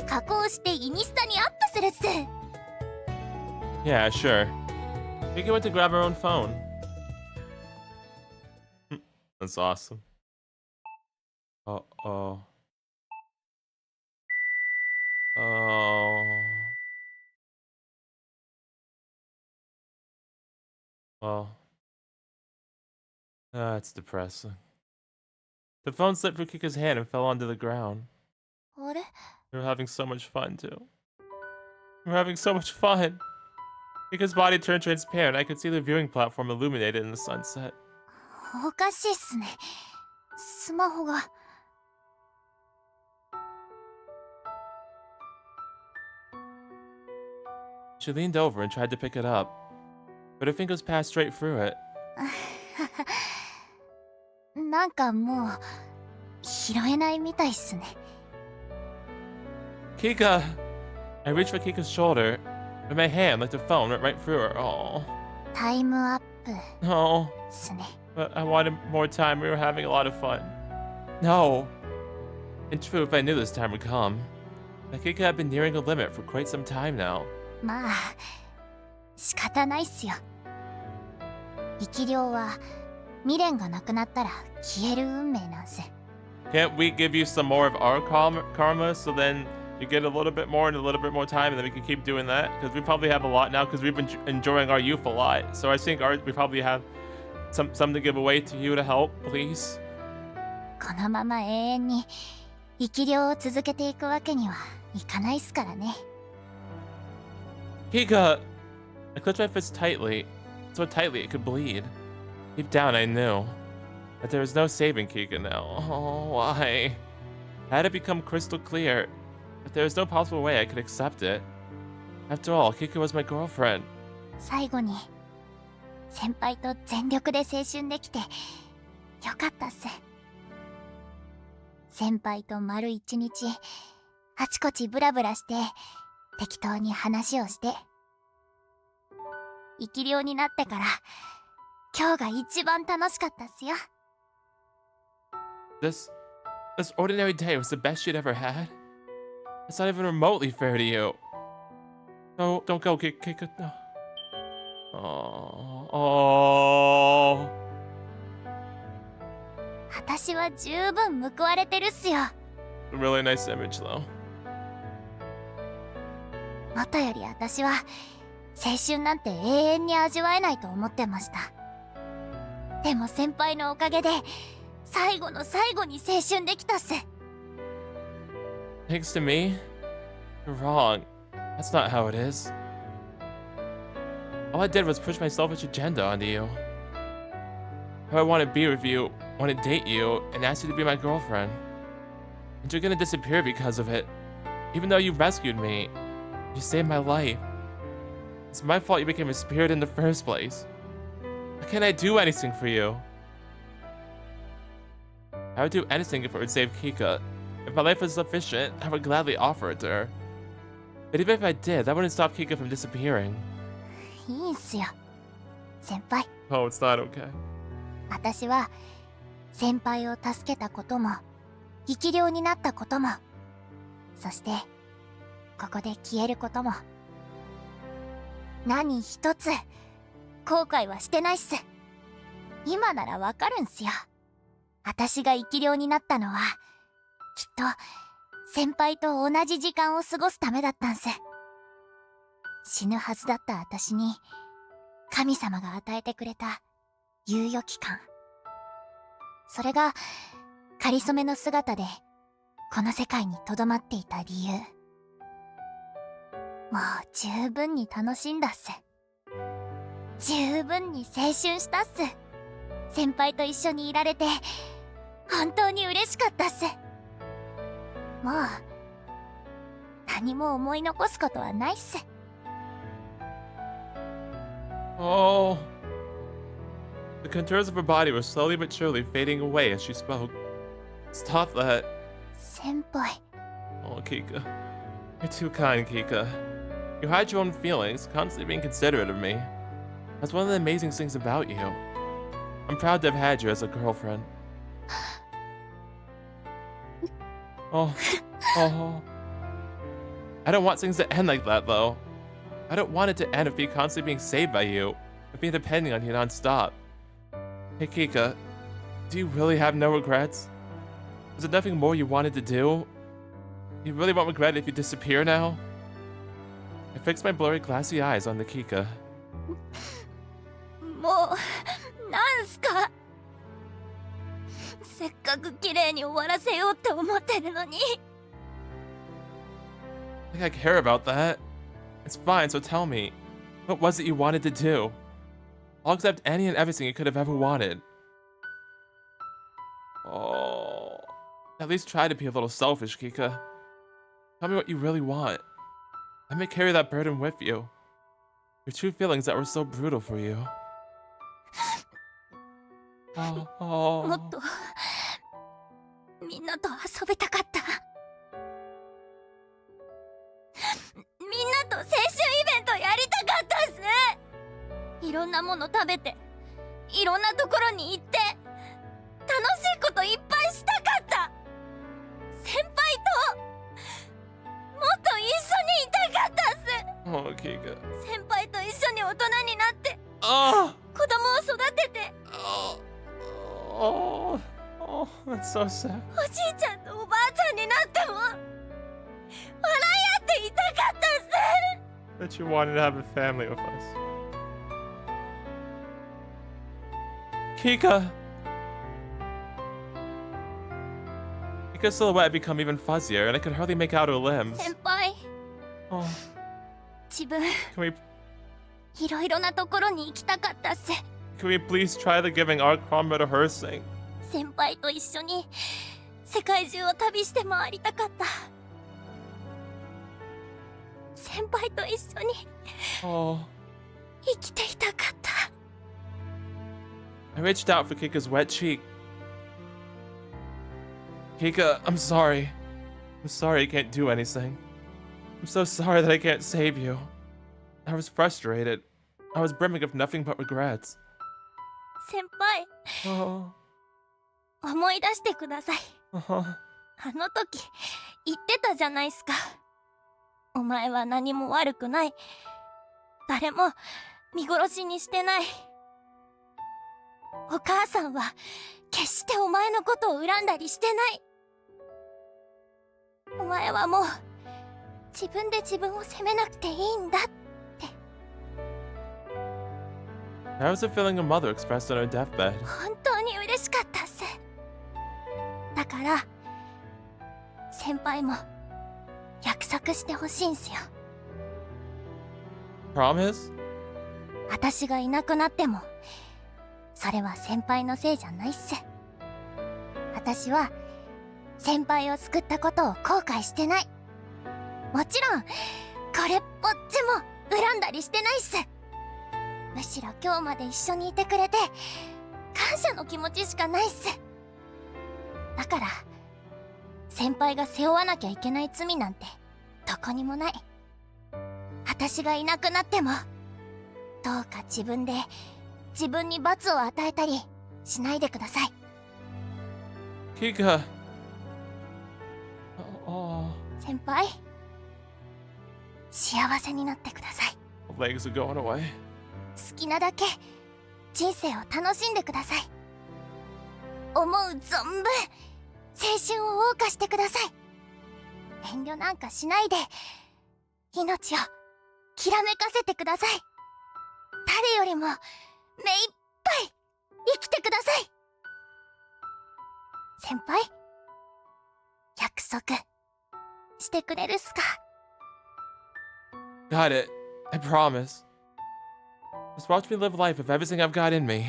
加工してインスタにアップするっす。 Yeah, sure. Kikka went to grab her own phone. That's awesome. Uh-oh. Oh. Well. That's depressing. The phone slipped from Kikka's hand and fell onto the ground. あれ We were having so much fun, too. We were having so much fun. Kikka's body turned transparent. I could see the viewing platform illuminated in the sunset. おかしいっすね。スマホが。 She leaned over and tried to pick it up, but her fingers passed straight through it. なんかもう拾えないみたいっすね。 Kikka! I reached for Kikka's shoulder, but my hand, like the phone, went right through her. Oh. タイムアップっ No. すね。 But I wanted more time. We were having a lot of fun. No. In truth, I knew this time would come. But Kikka had been nearing a limit for quite some time now. まあ仕方ないっすよ。生き量は未練がなくなったら消える運命なんす。 Can't we give you some more of our karma so then You get a little bit more and a little bit more time, and then we can keep doing that, because we probably have a lot now, because we've been enjoying our youth a lot. So I think we probably have some to give away to you to help, please. このまま永遠に生き量を続けていくわけにはいかないっすからね。Kikka! I clutched my fist tightly, so tightly it could bleed. Deep down, I knew that there was no saving Kikka now. Oh, why? I had to become crystal clear that there was no possible way I could accept it. After all, Kikka was my girlfriend. 最後に先輩と全力で青春できてよかったっす。先輩と丸一日あちこちブラブラして適当に話をして生き量になってから今日が一番楽しかったっすよ。This ordinary day was the best you'd ever had? It's not even remotely fair to you. No, don't go, Kikka. No. Oh. 私は十分報われてるっすよ。Really nice image, though. もとより私は青春なんて永遠に味わえないと思ってました。でも先輩のおかげで最後の最後に青春できたっす。Thanks to me? You're wrong. That's not how it is. All I did was push my selfish agenda onto you. How I want to be with you, want to date you, and ask you to be my girlfriend. And you're gonna disappear because of it. Even though you rescued me, you saved my life. It's my fault you became a spirit in the first place. How can I do anything for you? I would do anything if it would save Kikka. If my life was sufficient, I would gladly offer it to her. But even if I did, that wouldn't stop Kikka from disappearing. いいんすよ先輩。 Oh, it's not okay. 私は先輩を助けたことも生き量になったこともそしてここで消えることも何一つ後悔はしてないっす。今ならわかるんすよ。私が生き量になったのはきっと先輩と同じ時間を過ごすためだったんす。死ぬはずだった私に神様が与えてくれた猶予期間、それがかりそめの姿でこの世界にとどまっていた理由。もう十分に楽しんだっす。十分に青春したっす。先輩と一緒にいられて本当に嬉しかったっす。もう何も思い残すことはないっす。Oh. The contours of her body were slowly but surely fading away as she spoke. Stop that. 先輩。 Oh, Kikka. You're too kind, Kikka. You hide your own feelings, constantly being considerate of me. That's one of the amazing things about you. I'm proud to have had you as a girlfriend. Oh. I don't want things to end like that, though. I don't want it to end with me constantly being saved by you, with me depending on you non-stop. Hey, Kikka, do you really have no regrets? Is there nothing more you wanted to do? You really won't regret it if you disappear now? I fixed my blurry, glassy eyes on the Kikka. もうなんすか。せっかく綺麗に終わらせようって思ってるのに。I think I care about that. It's fine, so tell me. What was it you wanted to do? I'll accept any and everything you could have ever wanted. Oh. At least try to be a little selfish, Kikka. Tell me what you really want. Let me carry that burden with you. Your true feelings that were so brutal for you. もっとみんなと遊びたかった。みんなと青春イベントやりたかったっす。いろんなもの食べていろんなところに行って楽しいこといっぱいしたかった。先輩ともっと一緒にいたかったっす。 Oh, Kikka. 先輩と一緒に大人になって Oh. 子供を育てて Oh, that's so sad. おじいちゃんとおばあちゃんになっても私 that you wanted to have a family with us. Kikka! Kikka's silhouette had become even fuzzier, and I could hardly make out her limbs. 先輩 Oh, 自分 can we いろいろなところに行きたかったっす。 can we please try the giving our karma to her thing? 先輩と一緒に世界中を旅して回りたかった。先輩と一緒に Oh. 生きていたかった。 I reached out for Kikka's wet cheek. Kikka, I'm sorry. I'm sorry I can't do anything. I'm so sorry that I can't save you. I was frustrated. I was brimming of nothing but regrets. 先輩 Oh. 思い出してください。 Uh-huh. あの時言ってたじゃないすか。お前は何も悪くない。誰も見殺しにしてない。お母さんは決してお前のことを恨んだりしてない。お前はもう自分で自分を責めなくていいんだって。 That was the feeling a mother expressed on her deathbed. 本当に嬉しかったっす。だから先輩も約束してほしいんすよ。 Promise? 私がいなくなってもそれは先輩のせいじゃないっす。私は先輩を救ったことを後悔してない。もちろんこれっぽっちも恨んだりしてないっす。むしろ今日まで一緒にいてくれて感謝の気持ちしかないっす。だから先輩が背負わなきゃいけない罪なんてどこにもない。私がいなくなってもどうか自分に罰を与えたりしないでください。 Kikka. Oh. 先輩幸せになってください。 My legs are going away. 好きなだけ人生を楽しんでください。思う存分青春を謳歌してください。遠慮なんかしないで命をきらめかせてください。誰よりも目いっぱい生きてください。先輩約束してくれるっすか？ Got it. I promise. Just watch me live life with everything I've got in me.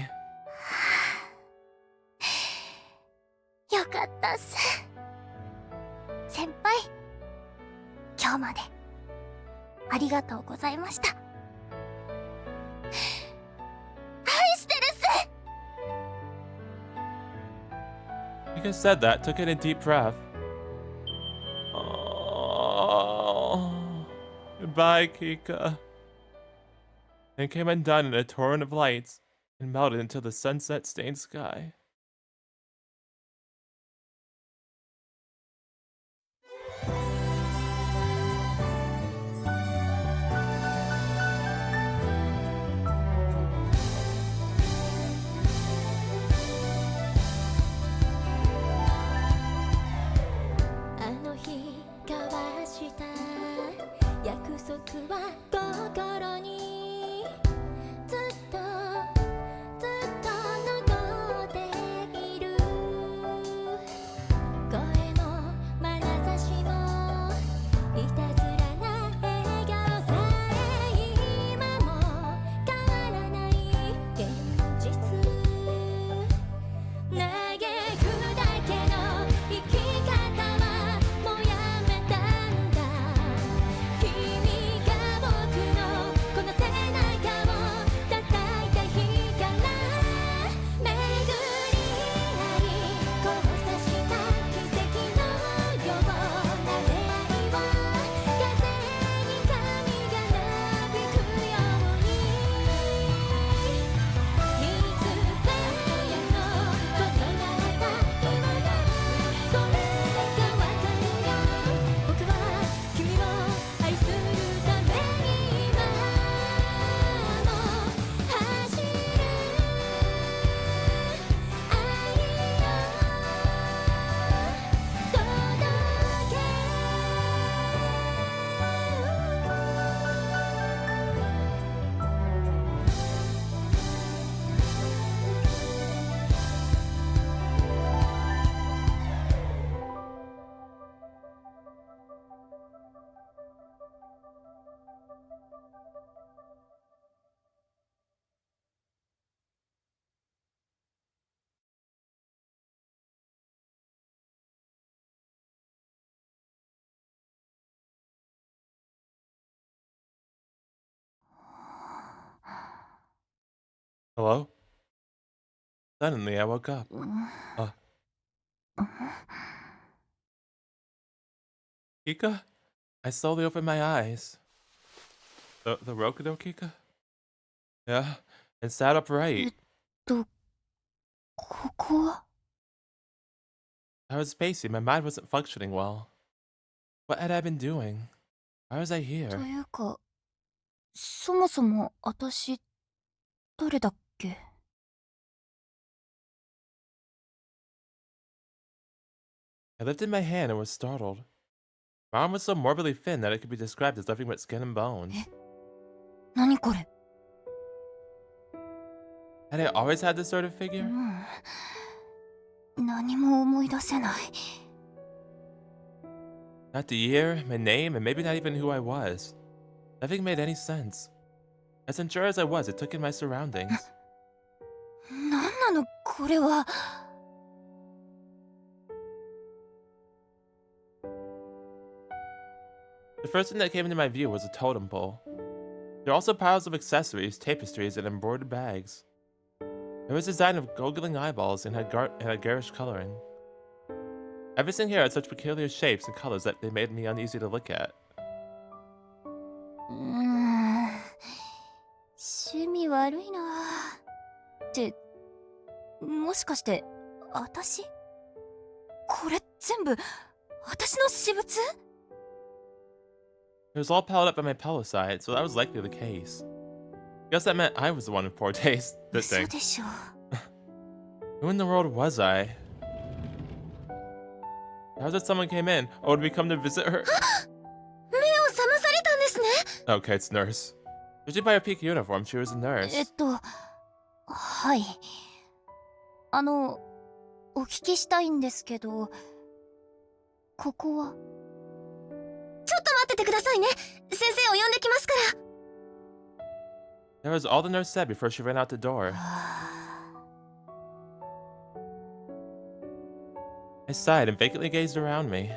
よかったっす。先輩今日までありがとうございました。愛してるっす。 Kikka said that, took in a deep breath. Oh. Goodbye, Kikka. Then came undone in a torrent of lights and melted into the sunset-stained sky. Hello? Suddenly, I woke up. Kikka? I slowly opened my eyes. The Rokudo Kikka? Yeah, and sat upright. ここは I was spacey, my mind wasn't functioning well. What had I been doing? Why was I と here? いうか、そもそも私、誰だっけ I lifted my hand and was startled. My arm was so morbidly thin that it could be described as nothing but skin and bones. 何これ Had I always had this sort of figure? 何も思い出せない。 Not the year, my name, and maybe not even who I was. Nothing made any sense. As unsure as I was, it took in my surroundings. 何なのこれは。 The first thing that came into my view was a totem pole. There were also piles of accessories, tapestries, and embroidered bags. It was designed of goggling eyeballs and had garish coloring. Everything here had such peculiar shapes and colors that they made me uneasy to look at. 趣味悪いな。って、もしかして、私これ全部、私の私物 It was all piled up by my pillow side, so that was likely the case. Guess that meant I was the one with poor taste. This 嘘 thing. でしょ。 Who in the world was I? How that someone came in? Oh, did we come to visit her? 目を覚まされたんですね。 Okay, it's nurse. Judging by her pink uniform, she was a nurse. はい。お聞きしたいんですけど、ここはちょっと待っててくださいね。先生を呼んできますから。 That was all the nurse said before she ran out the door. I sighed and vacantly gazed around me.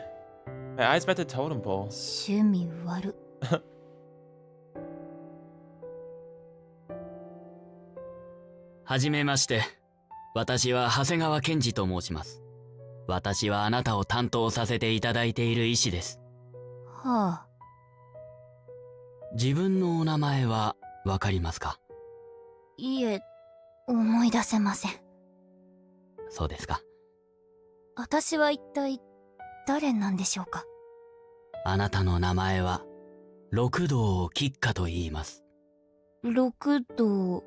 My eyes met the totem pole. 趣味悪。はじめまして。私は長谷川健二と申します。私はあなたを担当させていただいている医師です。はあ。自分のお名前はわかりますか？いえ、思い出せません。そうですか。私は一体誰なんでしょうか？あなたの名前は六道キッカと言います。六道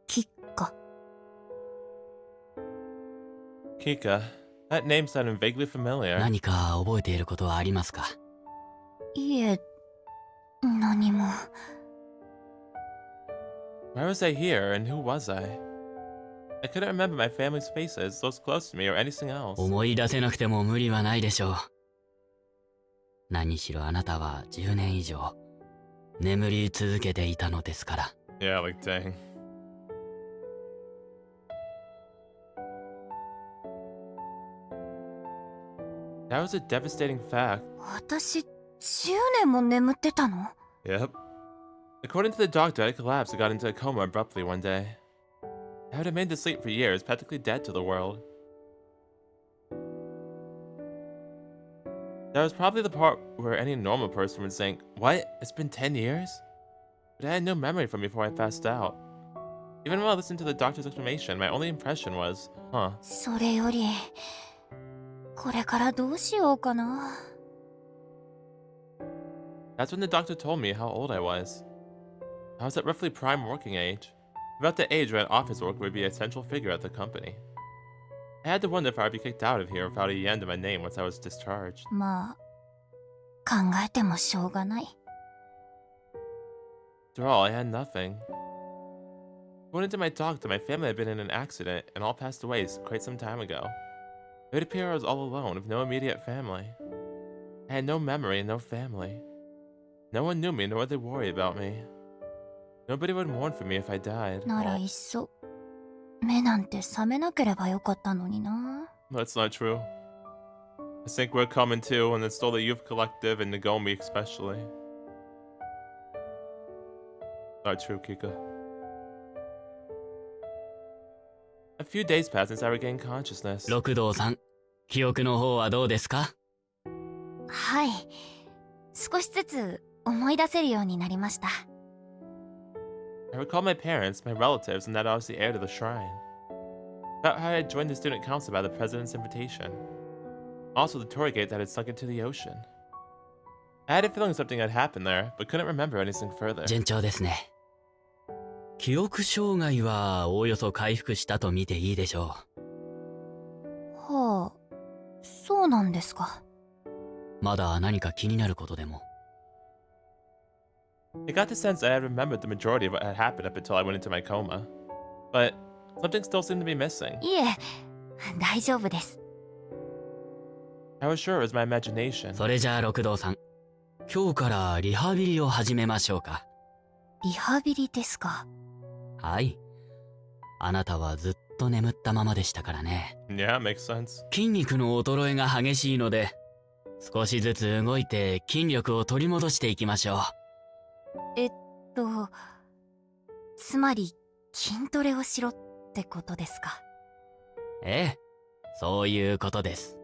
キッカ。 Kikka. That name sounded vaguely familiar. 何か覚えていることはありますか？いえ、何も。 Why was I here and who was I? I couldn't remember my family's faces, those close to me, or anything else. 思い出せなくても無理はないでしょう。何しろあなたは10年以上眠り続けていたのですから。Yeah, like dang. That was a devastating fact. 私、10年も眠ってたの？ Yep. According to the doctor, I collapsed and got into a coma abruptly one day. I had remained asleep for years, practically dead to the world. That was probably the part where any normal person would think, "What? It's been 10 years?" But I had no memory from before I passed out. Even when I listened to the doctor's explanation, my only impression was, huh. それより、これからどうしようかな。 That's when the doctor told me how old I was. I was at roughly prime working age, about the age when office work would be a central figure at the company. I had to wonder if I would be kicked out of here without a yen to my name once I was discharged. まあ、考えてもしょうがない。 After all, I had nothing. According to my doctor, my family had been in an accident and all passed away quite some time ago. It would appear I was all alone with no immediate family. I had no memory and no family. No one knew me nor would they worry about me. Nobody would mourn for me if I died. ならいっそ、目なんて覚めなければよかったのにな。 That's not true. I think we're coming too, and install the Youth Collective and Nagomi especially. Not true, Kikka. A few days passed since I regained consciousness. 六道さん、記憶の方はどうですか？はい、少しずつ思い出せるようになりました。 I recalled my parents, my relatives, and that I was the heir to the shrine. About how I had joined the student council by the president's invitation. Also the torii gate that had sunk into the ocean. I had a feeling something had happened there, but couldn't remember anything further. 順調ですね。記憶障害はおおよそ回復したと見ていいでしょはあ、そうなんですか。う。まだ何か気になることでも。I got the sense I had remembered the majority of what had happened up until I went into my coma. But something still seemed to be missing. いえ、大丈夫です。 I was sure it was my imagination. それじゃあ六道さん、今日からリハビリを始めましょうか。リハビリですか。はい。あなたはずっと眠ったままでしたからね。Yeah, makes sense. 筋肉の衰えが激しいので、少しずつ動いて筋力を取り戻していきましょう。つまり筋トレをしろってことですか。ええ、そういうことです。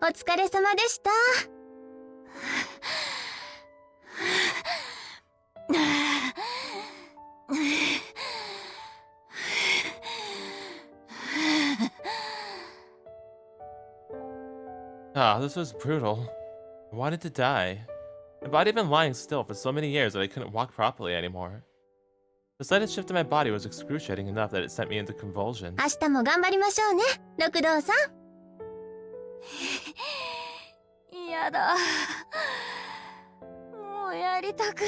お疲れ様でした。Ah, this was brutal. I wanted to die. My body had been lying still for so many years that I couldn't walk properly anymore. The slightest shift in my body was excruciating enough that it sent me into convulsions. 明日も頑張りましょうね、六道さん。やだ、もうやりたくない。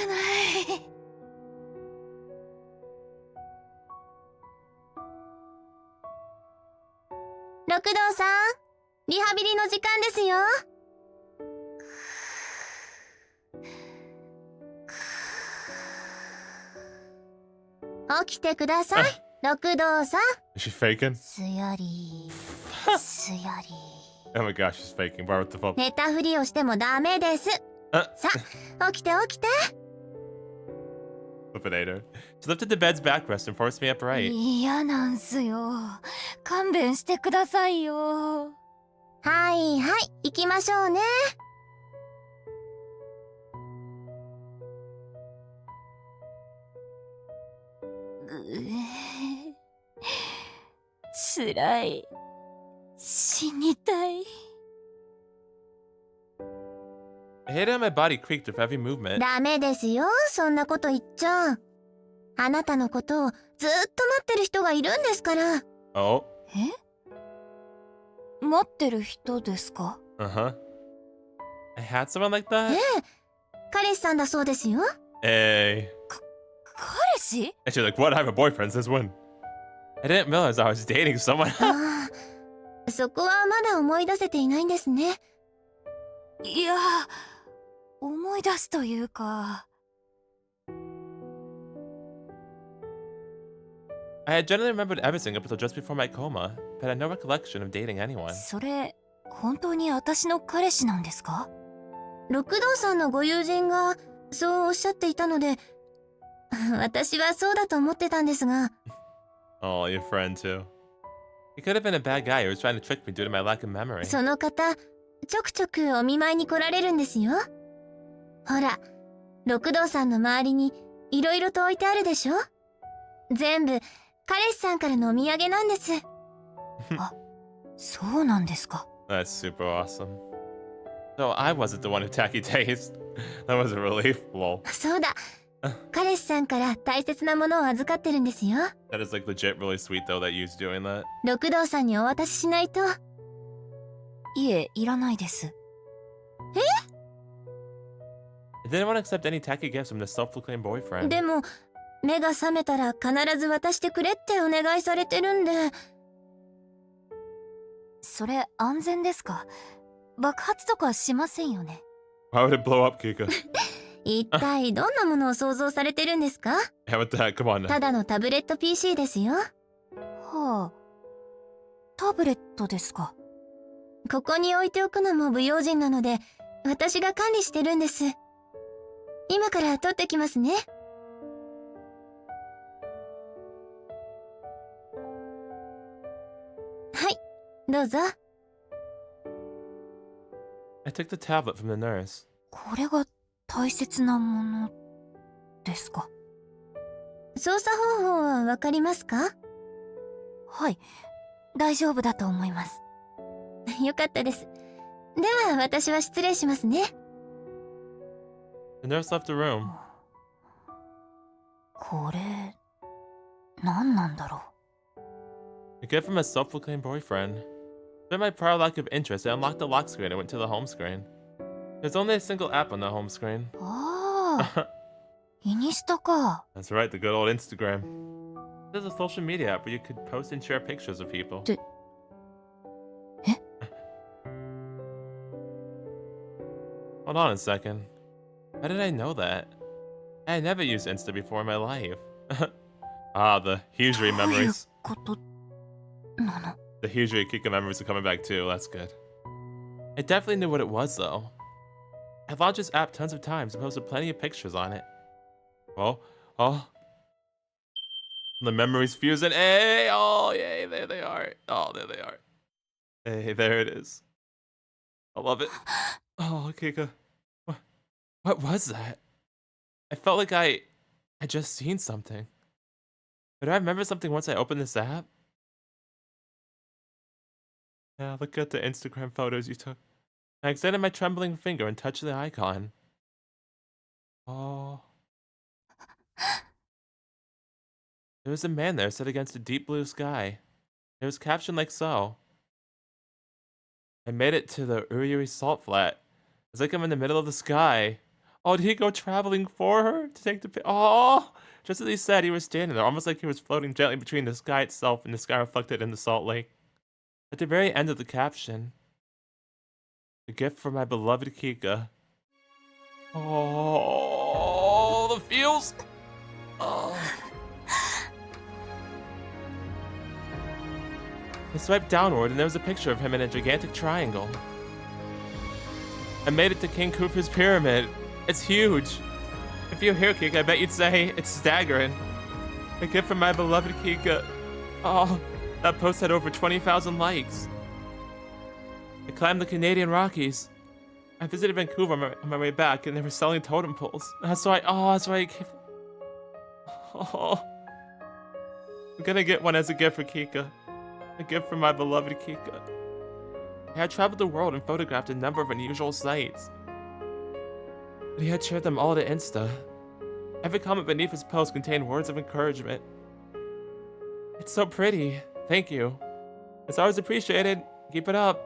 六道さん、リハビリの時間ですよ。起きてください、六道さん。 Is she faking? すより、すより。 Oh my gosh, she's faking. Why with the phone? 寝たふりをしてもダメです。さあ、起きて起きて。 Flipinator. She lifted the bed's backrest and forced me upright. 嫌なんすよ。勘弁してくださいよ。はいはい、行きましょうね。つらい。死にたい。 I hated how my body creaked with every movement. ダメですよ、そんなこと言っちゃ。あなたのことをずっと待ってる人がいるんですから。 Oh? 待ってる人ですか？ Uh-huh. I had someone like that? 彼氏さんだそうですよ。Hey. 彼氏？ And she's like, what? I have a boyfriend since when? I didn't realize I was dating someone. ああ、そこはまだ思い出せていないんですね。いや、思い出すというか。I had generally remembered everything up until just before my coma, but I had no recollection of dating anyone. それ、本当に私の彼氏なんですか？六道さんのご友人がそうおっしゃっていたので、私はそうだと思ってたんですが。Oh, your friend too. He could have been a bad guy who was trying to trick me due to my lack of memory. その方、ちょくちょくお見舞いに来られるんですよ。ほら、六道さんの周りにいろいろと置いてあるでしょ？全部彼氏さんからのお土産なんです。あ、そうなんですか。That's super awesome. So I wasn't the one who tacky taste. That was a relief. Lol. そうだ。彼氏さんから大切なものを預かってるんですよ。That is like legit really sweet though that Yu's doing that. 六道さんにお渡ししないと。いえ、いらないです。I didn't want to accept any tacky gifts from the self-proclaimed boyfriend. でも、目が覚めたら必ず渡してくれってお願いされてるんで。それ安全ですか？爆発とかしませんよね。Why would it blow up, Kikka? 一体どんなものを想像されてるんですか？ How about that? Come on now. ただのタブレット PC ですよ。はあ、タブレットですか。ここに置いておくのも不用心なので、私が管理してるんです。今から撮ってきますね。はい、どうぞ。I took the tablet from the nurse. これが大切なものですか？操作方法はわかりますか？はい、大丈夫だと思います。よかったです。では私は失礼しますね。The nurse left the room. これ、何なんだろう。 A gift from a self-proclaimed boyfriend. Despite my prior lack of interest, I unlocked the lock screen and went to the home screen. There's only a single app on the home screen. ああ、インスタか。 That's right, the good old Instagram. This is a social media app where you could post and share pictures of people. Hold on a second. How did I know that? I had never used Insta before in my life. Ah, the Hugely memories. どういうことなの？ The Hugely Kikka memories are coming back too, that's good. I definitely knew what it was though. I launched this app tons of times and posted plenty of pictures on it. Oh. The memories fusing. Hey, oh, yay, there they are. Oh, there they are. Hey, there it is. I love it. Oh, Kikka. What was that? I felt like I had just seen something. Did I remember something once I opened this app? Yeah, look at the Instagram photos you took. I extended my trembling finger and touched the icon. Oh. There was a man there set against a deep blue sky. It was captioned like so. I made it to the Uriri salt flat. It's like I'm in the middle of the sky. Oh, did he go traveling for her to take the oh! Just as he said, he was standing there, almost like he was floating gently between the sky itself and the sky reflected in the salt lake. At the very end of the caption, a gift for my beloved Kikka. Oh, the feels. Oh. I swiped downward and there was a picture of him in a gigantic triangle. I made it to King Khufu's pyramid. It's huge. If you're here, Kikka, I bet you'd say it's staggering. A gift from my beloved Kikka. Oh, that post had over 20,000 likes. I climbed the Canadian Rockies. I visited Vancouver on my way back and they were selling totem poles. That's why I gave... Oh. I'm gonna get one as a gift for Kikka. A gift from my beloved Kikka. I had traveled the world and photographed a number of unusual sights. But he had shared them all to Insta. Every comment beneath his post contained words of encouragement. It's so pretty. Thank you. It's always appreciated. Keep it up.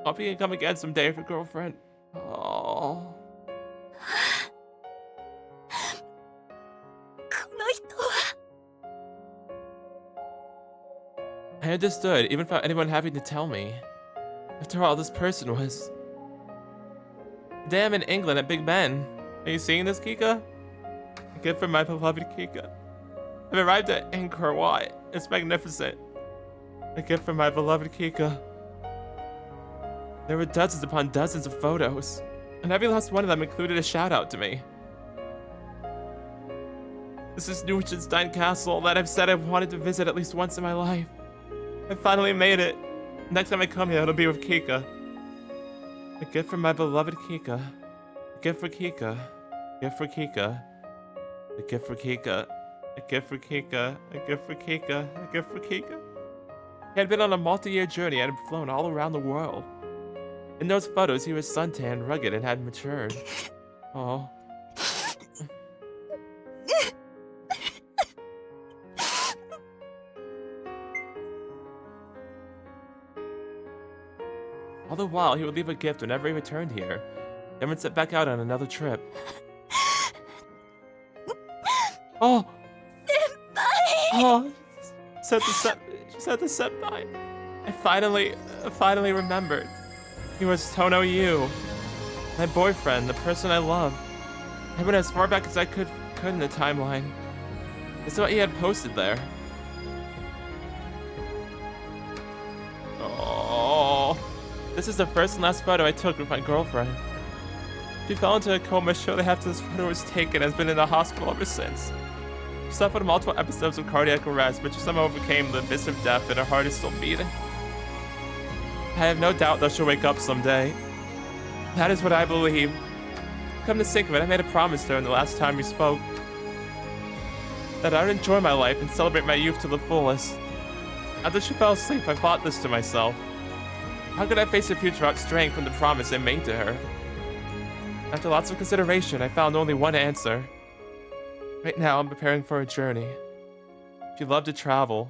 Hope you can come again someday for girlfriend. Oh. I understood, even without anyone having to tell me. After all, this person was... Damn, in England at Big Ben. Are you seeing this, Kikka? A gift from my beloved Kikka. I've arrived at Angkor Wat. It's magnificent. A gift from my beloved Kikka. There were dozens upon dozens of photos, and every last one of them included a shout out to me. This is Neuschwanstein Castle that I've said I've wanted to visit at least once in my life. I finally made it. Next time I come here, it'll be with Kikka. A gift from my beloved Kikka. A gift for Kikka. A gift for Kikka. A gift for Kikka. A gift for Kikka. A gift for Kikka. A gift for Kikka. He had been on a multi-year journey and had flown all around the world. In those photos, he was suntanned, rugged, and had matured. Oh. All the while, he would leave a gift whenever he returned here, then would set back out on another trip. Oh! Senpai! Oh! She said the senpai. I finally remembered. He was Tono Yuu. My boyfriend, the person I love. I went as far back as I could in the timeline. This is what he had posted there. Oh. This is the first and last photo I took with my girlfriend. She fell into a coma shortly after this photo was taken and has been in the hospital ever since. She suffered multiple episodes of cardiac arrest, but she somehow overcame the abyss of death and her heart is still beating. I have no doubt that she'll wake up someday. That is what I believe. Come to think of it, I made a promise to her the last time we spoke. That I would enjoy my life and celebrate my youth to the fullest. After she fell asleep, I thought this to myself. How could I face the future without straying from the promise I made to her? After lots of consideration, I found only one answer. Right now, I'm preparing for a journey. She loved to travel.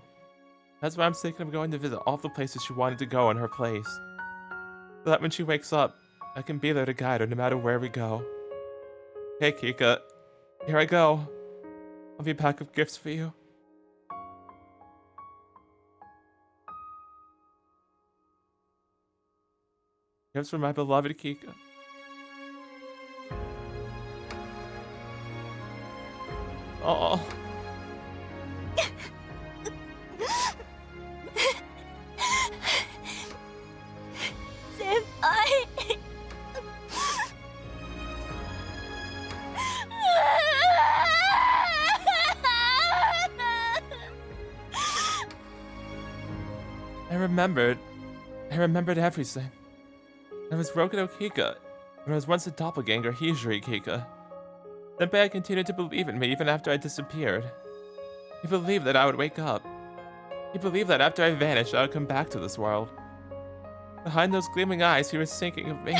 That's why I'm thinking of going to visit all the places she wanted to go in her place. So that when she wakes up, I can be there to guide her no matter where we go. Hey, Kikka. Here I go. I'll be a pack of gifts for you. Gifts for my beloved Kikka. Oh. Senpai. I remembered everything. I was Rokudo Kikka, and I was once a doppelganger Hijiri Kikka. Senpai continued to believe in me even after I disappeared. He believed that I would wake up. He believed that after I vanished, I would come back to this world. Behind those gleaming eyes, he was thinking of me.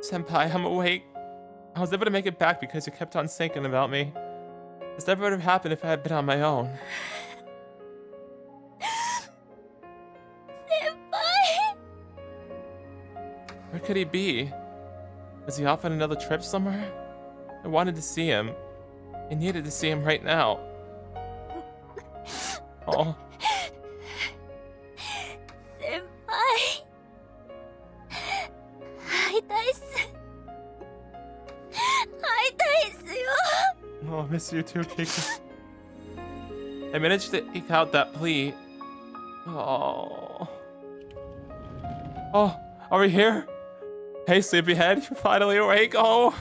Senpai, I'm awake. I was able to make it back because you kept on thinking about me. This never would have happened if I had been on my own. Senpai! Where could he be? Was he off on another trip somewhere? I wanted to see him. I needed to see him right now. Oh. Senpai. Oh, I miss you too, Kikka. I managed to eke out that plea. Oh. Oh, are we here? Hey, sleepyhead, you're finally awake. Oh.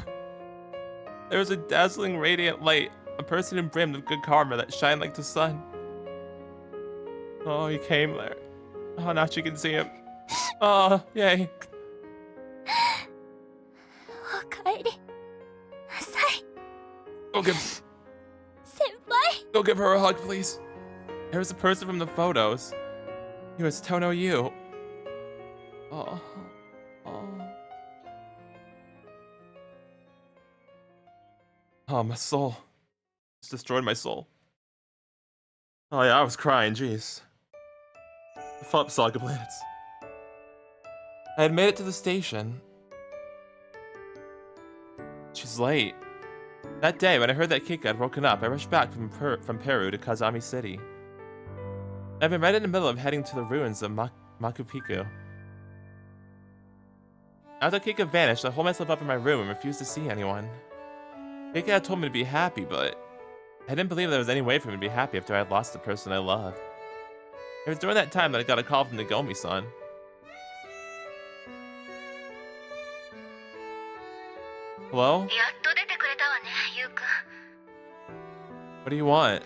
There was a dazzling radiant light, a person brimmed with good karma that shined like the sun. Oh, he came there. Oh, now she can see him. Oh, yay. Go give her a hug, please. There was a person from the photos. He was Tono Yuu. Oh. Oh, my soul. It's destroyed my soul. Oh yeah, I was crying, jeez. Fill up Saga Planets. I had made it to the station. She's late. That day, when I heard that Kikka had woken up, I rushed back from Peru to Kazami City. I've been right in the middle of heading to the ruins of Makupiku. After Kikka vanished, I holed myself up in my room and refused to see anyone. Kikka had told me to be happy, but I didn't believe there was any way for me to be happy after I had lost the person I loved. It was during that time that I got a call from Nagomi-san. Hello? What do you want?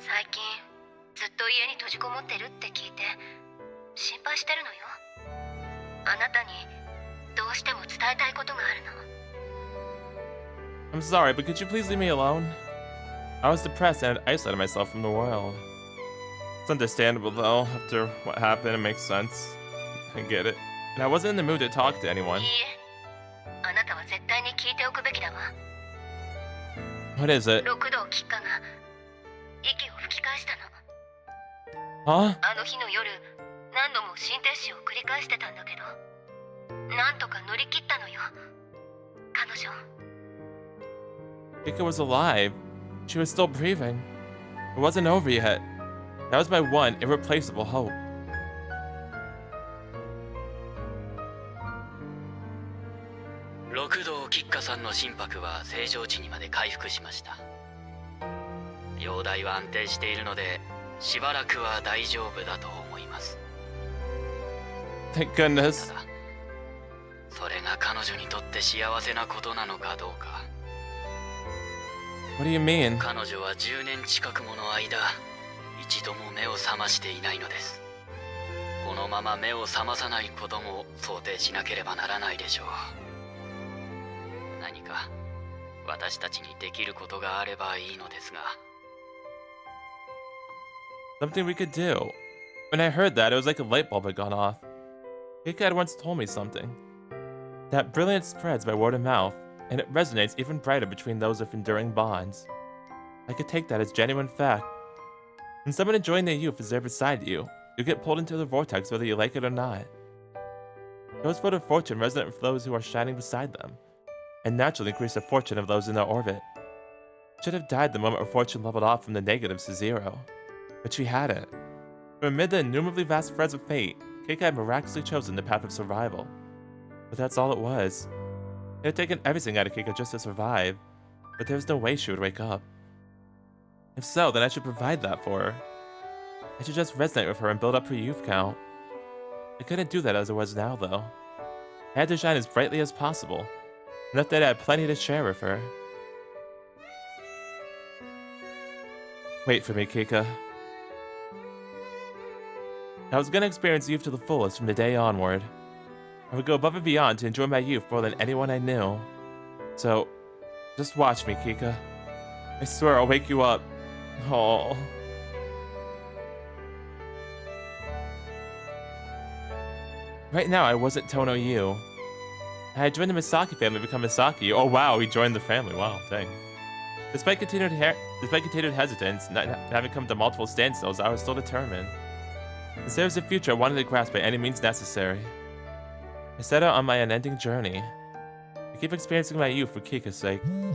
I'm sorry, but could you please leave me alone? I was depressed and had isolated myself from the world. It's understandable though, after what happened, it makes sense. I get it. And I wasn't in the mood to talk to anyone. What is it? Huh? Kikka was alive. She was still breathing. It wasn't over yet. That was my one irreplaceable hope. んの心拍は正常値にまで回復しました。容体は安定しているので、しばらくは大丈夫だと思います。 Thank goodness. ただ、それが彼女にとって幸せなことなのかどうか。 What do you mean? 彼女は10年近くもの間、一度も目を覚ましていないのです。このまま目を覚まさないことも想定しなければならないでしょう。何か私たちにできることがあればいいのですが。 Something we could do. When I heard that, it was like a light bulb had gone off. Kikka had once told me something. That brilliance spreads by word of mouth, and it resonates even brighter between those with enduring bonds. I could take that as genuine fact. When someone enjoying their youth is there beside you, you get pulled into the vortex whether you like it or not. Those vote of fortune resonate with those who are shining beside them, and naturally increase the fortune of those in their orbit. Should have died the moment her fortune leveled off from the negatives to zero. But she hadn't. From amid the innumerably vast threads of fate, Kikka had miraculously chosen the path of survival. But that's all it was. It had taken everything out of Kikka just to survive, but there was no way she would wake up. If so, then I should provide that for her. I should just resonate with her and build up her youth count. I couldn't do that as it was now, though. I had to shine as brightly as possible, enough that I had plenty to share with her. Wait for me, Kikka. I was gonna experience youth to the fullest from today onward. I would go above and beyond to enjoy my youth more than anyone I knew. So, just watch me, Kikka. I swear I'll wake you up. Oh. Right now, I wasn't Tono Yuu. I had joined the Misaki family to become Misaki. Oh wow, he joined the family. Wow, dang. Despite continued hesitance, not having come to multiple standstills, I was still determined. Since there was a future I wanted to grasp by any means necessary. I set out on my unending journey. I keep experiencing my youth for Kikka's sake. Then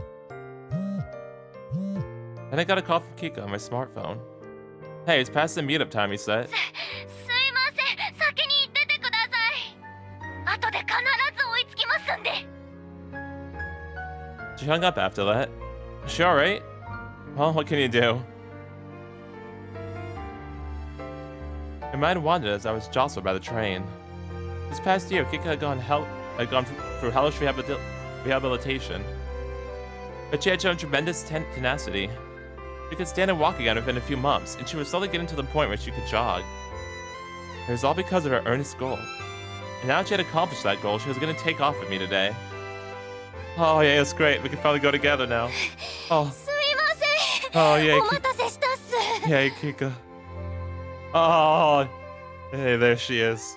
I got a call from Kikka on my smartphone. Hey, it's past the meetup time, he said. She hung up after that. Is she alright? Well, what can you do? My mind wandered as I was jostled by the train. This past year, Kikka had gone through hellish rehabilitation. But she had shown tremendous tenacity. She could stand and walk again within a few months, and she was slowly getting to the point where she could jog. It was all because of her earnest goal. And now she had accomplished that goal, she was going to take off with me today. Oh yeah, it's great. We can finally go together now. Oh. Oh yeah. Yay, Kikka. Oh. Hey, there she is.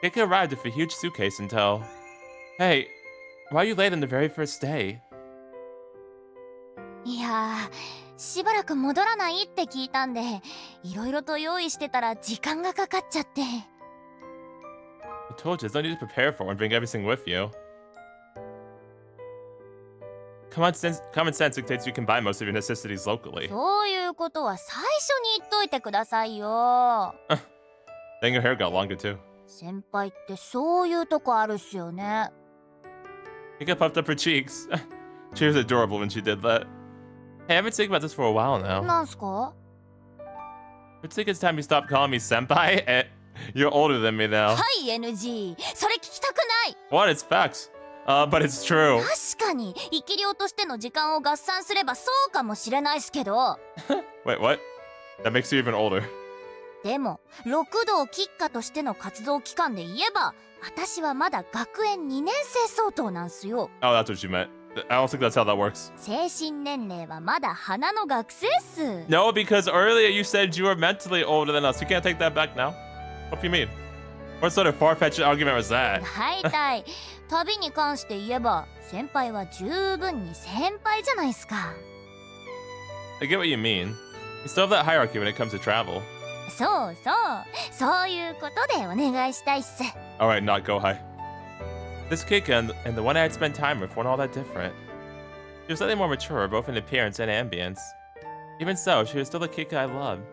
Kikka arrived with a huge suitcase in tow. Hey, why are you late on the very first day? いやー、しばらく戻らないって聞いたんで、いろいろと用意してたら時間がかかっちゃって。I told you, there's no need to prepare for and bring everything with you. Common sense dictates you can buy most of your necessities locally. そういうことは最初に言っといてくださいよ。Then your hair got longer too. 先輩ってそういうとこあるっすよね。Kikka puffed up her cheeks. She was adorable when she did that. Hey, I've been thinking about this for a while now. なんすか? I think it's time you stop calling me senpai. You're older than me now. はい、NG。それ聞きたくない。What? It's facts. But it's true. 確かに生き量としての時間を合算すればそうかもしれないっすけど。Wait, what? That makes you even older. でも六道キッカとしての活動期間で言えば、私はまだ学園2年生相当なんすよ。Oh, that's what you meant. I don't think that's how that works. 精神年齢はまだ花の学生っす。No, because earlier you said you were mentally older than us. You can't take that back now. What do you mean? What sort of far-fetched argument was that? 大体旅に関して言えば先輩は十分に先輩じゃないっすか。I get what you mean. You still have that hierarchy when it comes to travel. そうそう、そういうことでお願いしたいっす。Alright, not go high. This Kikka and the one I had spent time with weren't all that different. She was slightly more mature, both in appearance and ambience. Even so, she was still the Kikka I loved.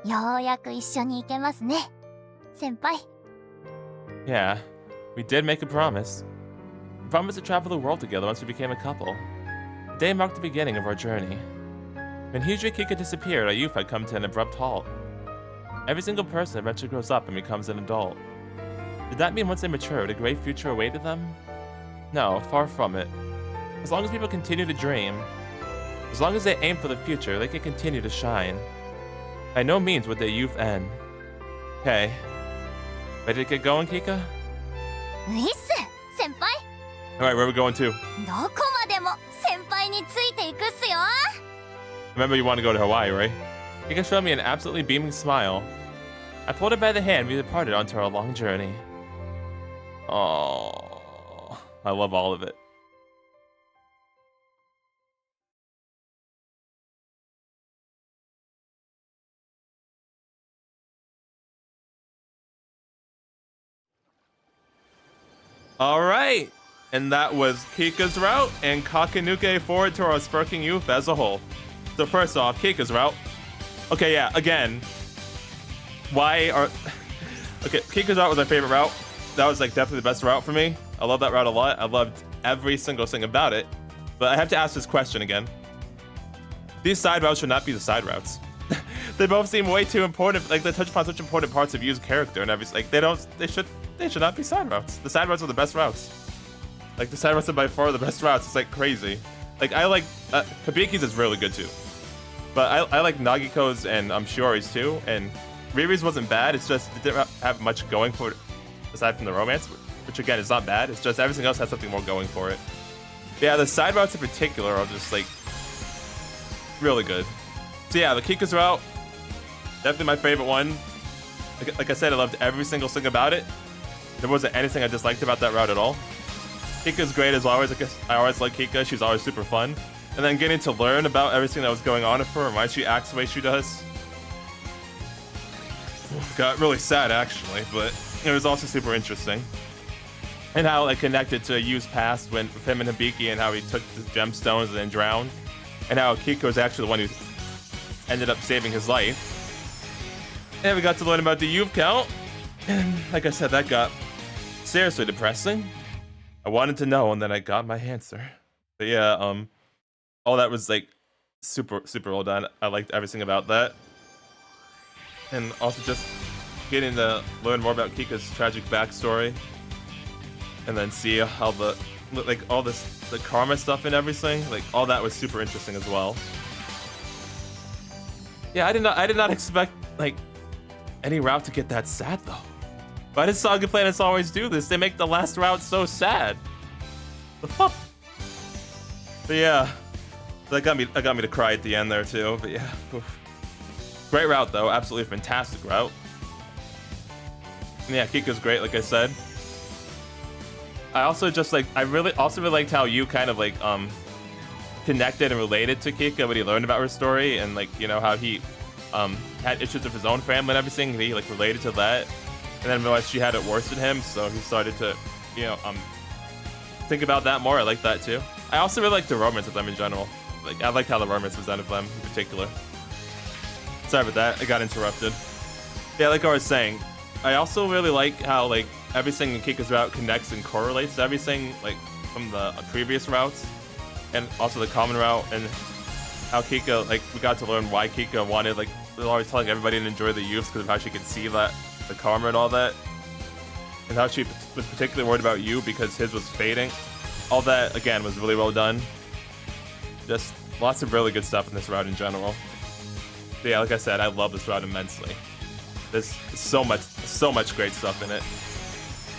ようやく一緒に行けますね、先輩。Yeah, we did make a promise. promised to travel the world together once we became a couple. The day marked the beginning of our journey. When Hijri and Kikka disappeared, our youth had come to an abrupt halt. Every single person eventually grows up and becomes an adult. Did that mean once they matured, a great future awaited them? No, far from it. As long as people continue to dream, as long as they aim for the future, they can continue to shine. By no means would their youth end. Okay. Ready to get going, Kikka? ういっす先輩 Alright, where are we going to? どこまでも先輩についていくっすよ Remember you want to go to Hawaii, right? Kikka showed me an absolutely beaming smile. I pulled her by the hand and we departed onto our long journey. Oh, I love all of it. Alright, and that was Kikka's route and Kakenuke Foward to our Sparking Youth as a whole. So first off, Kikka's route. Okay, yeah, again. Why are... Okay, Kikka's route was my favorite route. That was like definitely the best route for me. I love that route a lot. I loved every single thing about it. But I have to ask this question again. These side routes should not be the side routes. They both seem way too important. Like they touch upon such important parts of Yu's character and everything. Like they should not be side routes. The side routes are the best routes. Like the side routes are by far the best routes. It's like crazy. Like I like Hibiki's is really good too. But I like Nagiko's and Shiori's too. And Riri's wasn't bad. It's just it didn't have much going for it aside from the romance, which again is not bad. It's just everything else has something more going for it. But yeah, the side routes in particular are just like really good. So yeah, the Kikka's route, definitely my favorite one. Like I said, I loved every single thing about it. There wasn't anything I disliked about that route at all. Kikka's great as always. I always like Kikka. She's always super fun. And then getting to learn about everything that was going on with her and why she acts the way she does. Got really sad actually, but it was also super interesting. And how it connected to Yu's past with him and Hibiki and how he took the gemstones and then drowned. And how Kikka was actually the one who ended up saving his life. And we got to learn about the youth count. And like I said, that got seriously depressing. I wanted to know and then I got my answer. But yeah, all that was like super well done. I liked everything about that. And also just getting to learn more about Kikka's tragic backstory. And then see how the karma stuff and everything, like all that was super interesting as well. Yeah, I did not expect like any route to get that sad though. Why does Saga Planets always do this? They make the last route so sad. The fuck? But yeah, that got me to cry at the end there too. But yeah, oof. Great route though, absolutely fantastic route. And yeah, Kikka's great, like I said. I also just like I really liked how you kind of like connected and related to Kikka when he learned about her story and like you know how he had issues with his own family and everything. And he like related to that and then realized she had it worse than him, so he started to you know think about that more. I like that too. I also really like the romance of them in general. Like I liked how the romance was done of them in particular. Sorry about that, I got interrupted. Yeah, like I was saying, I also really like how like everything in Kikka's route connects and correlates to everything like from the previous routes and also the common route and how Kikka, like we got to learn why Kikka wanted, like was always telling everybody to enjoy the youth because of how she could see that, the karma and all that, and how she was particularly worried about Yu because his was fading. All that again was really well done. Just lots of really good stuff in this route in general. But yeah, like I said, I love this route immensely. There's so much great stuff in it.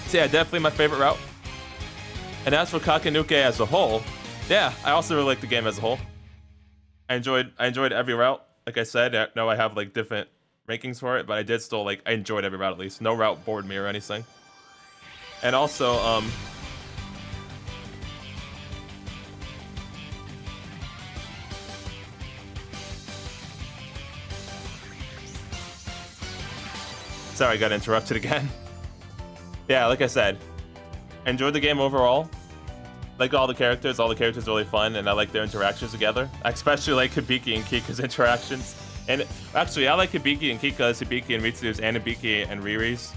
So yeah, definitely my favorite route. And as for Kakenuke as a whole, yeah, I also really like the game as a whole. I enjoyed every route. Like I said, I know I have like different rankings for it, but I did still like I enjoyed every route at least. No route bored me or anything. And also, sorry, I got interrupted again. Yeah, like I said, enjoyed the game overall. Like all the characters are really fun, and I like their interactions together. I especially like Hibiki and Kikka's interactions. And actually, I like Hibiki and Kikka's, Hibiki and Mitsu's, and Hibiki and Riri's.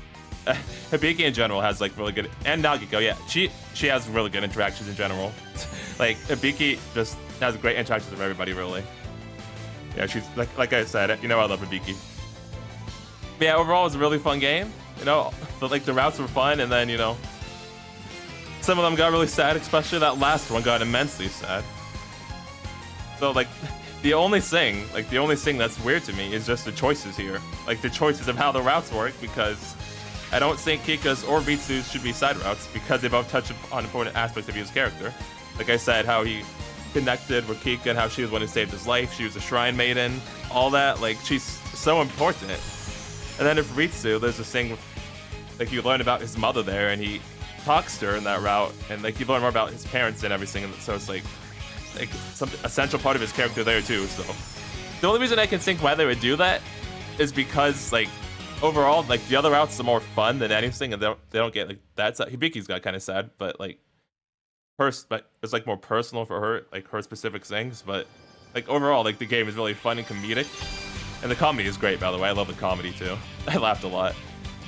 Hibiki in general has like really good, and Nagiko, yeah, she has really good interactions in general. Like Hibiki just has great interactions with everybody, really. Yeah, she's like I said, you know, I love Hibiki. But yeah, overall, it was a really fun game. You know, the routes were fun, and then, you know, some of them got really sad, especially that last one got immensely sad. So like, the only thing that's weird to me is just the choices here, like the choices of how the routes work, because I don't think Kikka's or Ritsu's should be side routes because they both touch on important aspects of his character. Like I said, how he connected with Kikka and how she was the one who saved his life. She was a shrine maiden, all that. Like, she's so important. And then if Ritsu, there's this thing with, like, you learn about his mother there, and he talks to her in that route, and like you learn more about his parents and everything. And so it's like some essential part of his character there too. So the only reason I can think why they would do that is because, like, overall, like, the other routes are more fun than anything, and they don't get like that. Hibiki's got kind of sad, but like but it's like more personal for her, like her specific things. But like overall, like the game is really fun and comedic, and the comedy is great. By the way, I love the comedy too. I laughed a lot.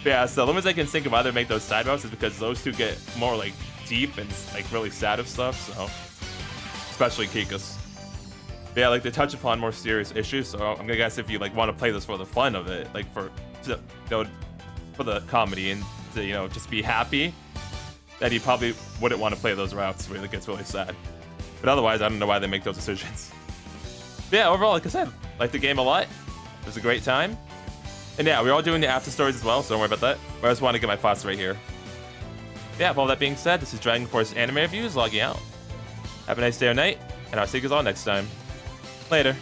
But yeah, so the limits I can think of why they make those side routes is because those two get more like deep and like really sad of stuff. So especially Kikka's. But yeah, like they touch upon more serious issues. So I'm gonna guess if you like want to play this for the fun of it, like for the comedy and to, you know, just be happy, that you probably wouldn't want to play those routes where it gets really sad. But otherwise, I don't know why they make those decisions. But yeah, overall, like I said, like the game a lot. It was a great time. And yeah, we're all doing the after stories as well, so don't worry about that. But I just want to get my thoughts right here. Yeah, with all that being said, this is DragonForce Anime Reviews logging out. Have a nice day or night, and I'll see you guys all next time. Later.